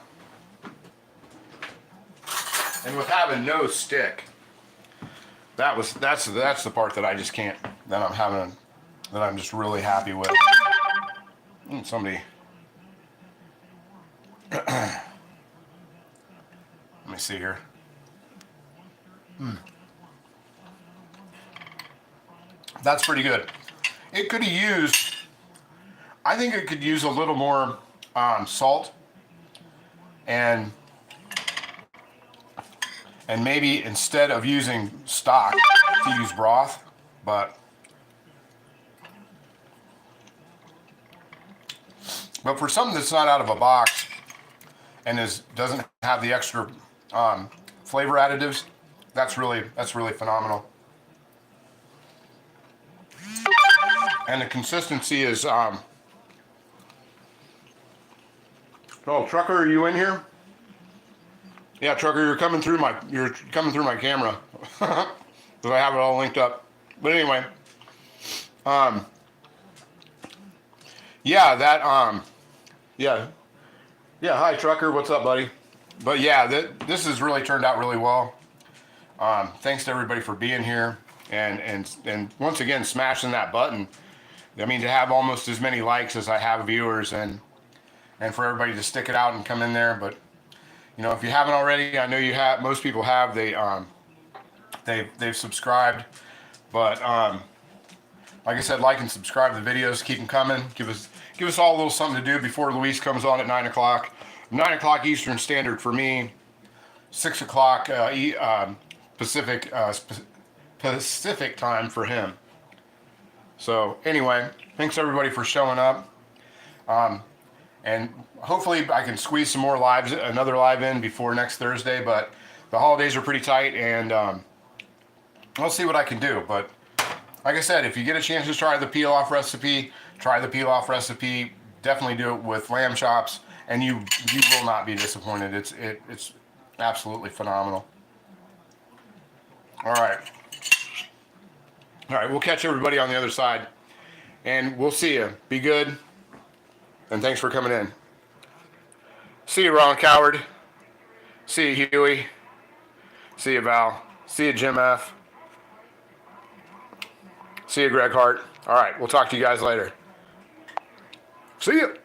And with having no stick, that's the part that I just can't. That I'm just really happy with. Somebody. Let me see here. That's pretty good. It could have used, I think it could use a little more salt and maybe instead of using stock to use broth, but for something that's not out of a box and doesn't have the extra flavor additives, that's really phenomenal. And the consistency is oh, Trucker, are you in here? Yeah, Trucker, you're coming through my camera. Because I have it all linked up. But anyway, yeah, yeah, hi Trucker, what's up, buddy? But yeah, this has really turned out really well. Thanks to everybody for being here and once again smashing that button. I mean, to have almost as many likes as I have viewers, and for everybody to stick it out and come in there. But you know, if you haven't already, I know you have. Most people have. They've subscribed. But like I said, like and subscribe to the videos. Keep them coming. Give us all a little something to do before Luis comes on at 9 o'clock. 9 o'clock Eastern Standard for me. 6 o'clock Pacific time for him. So anyway, thanks everybody for showing up. And hopefully I can squeeze some more another live in before next Thursday, but the holidays are pretty tight, and I'll see what I can do. But like I said, if you get a chance to try the pilaf recipe, try the pilaf recipe. Definitely do it with lamb chops, and you will not be disappointed. It's absolutely phenomenal. All right, we'll catch everybody on the other side, and we'll see you. Be good, and thanks for coming in. See you, Ron Coward. See you, Huey. See you, Val. See you, Jim F. See you, Greg Hart. All right, we'll talk to you guys later. See you.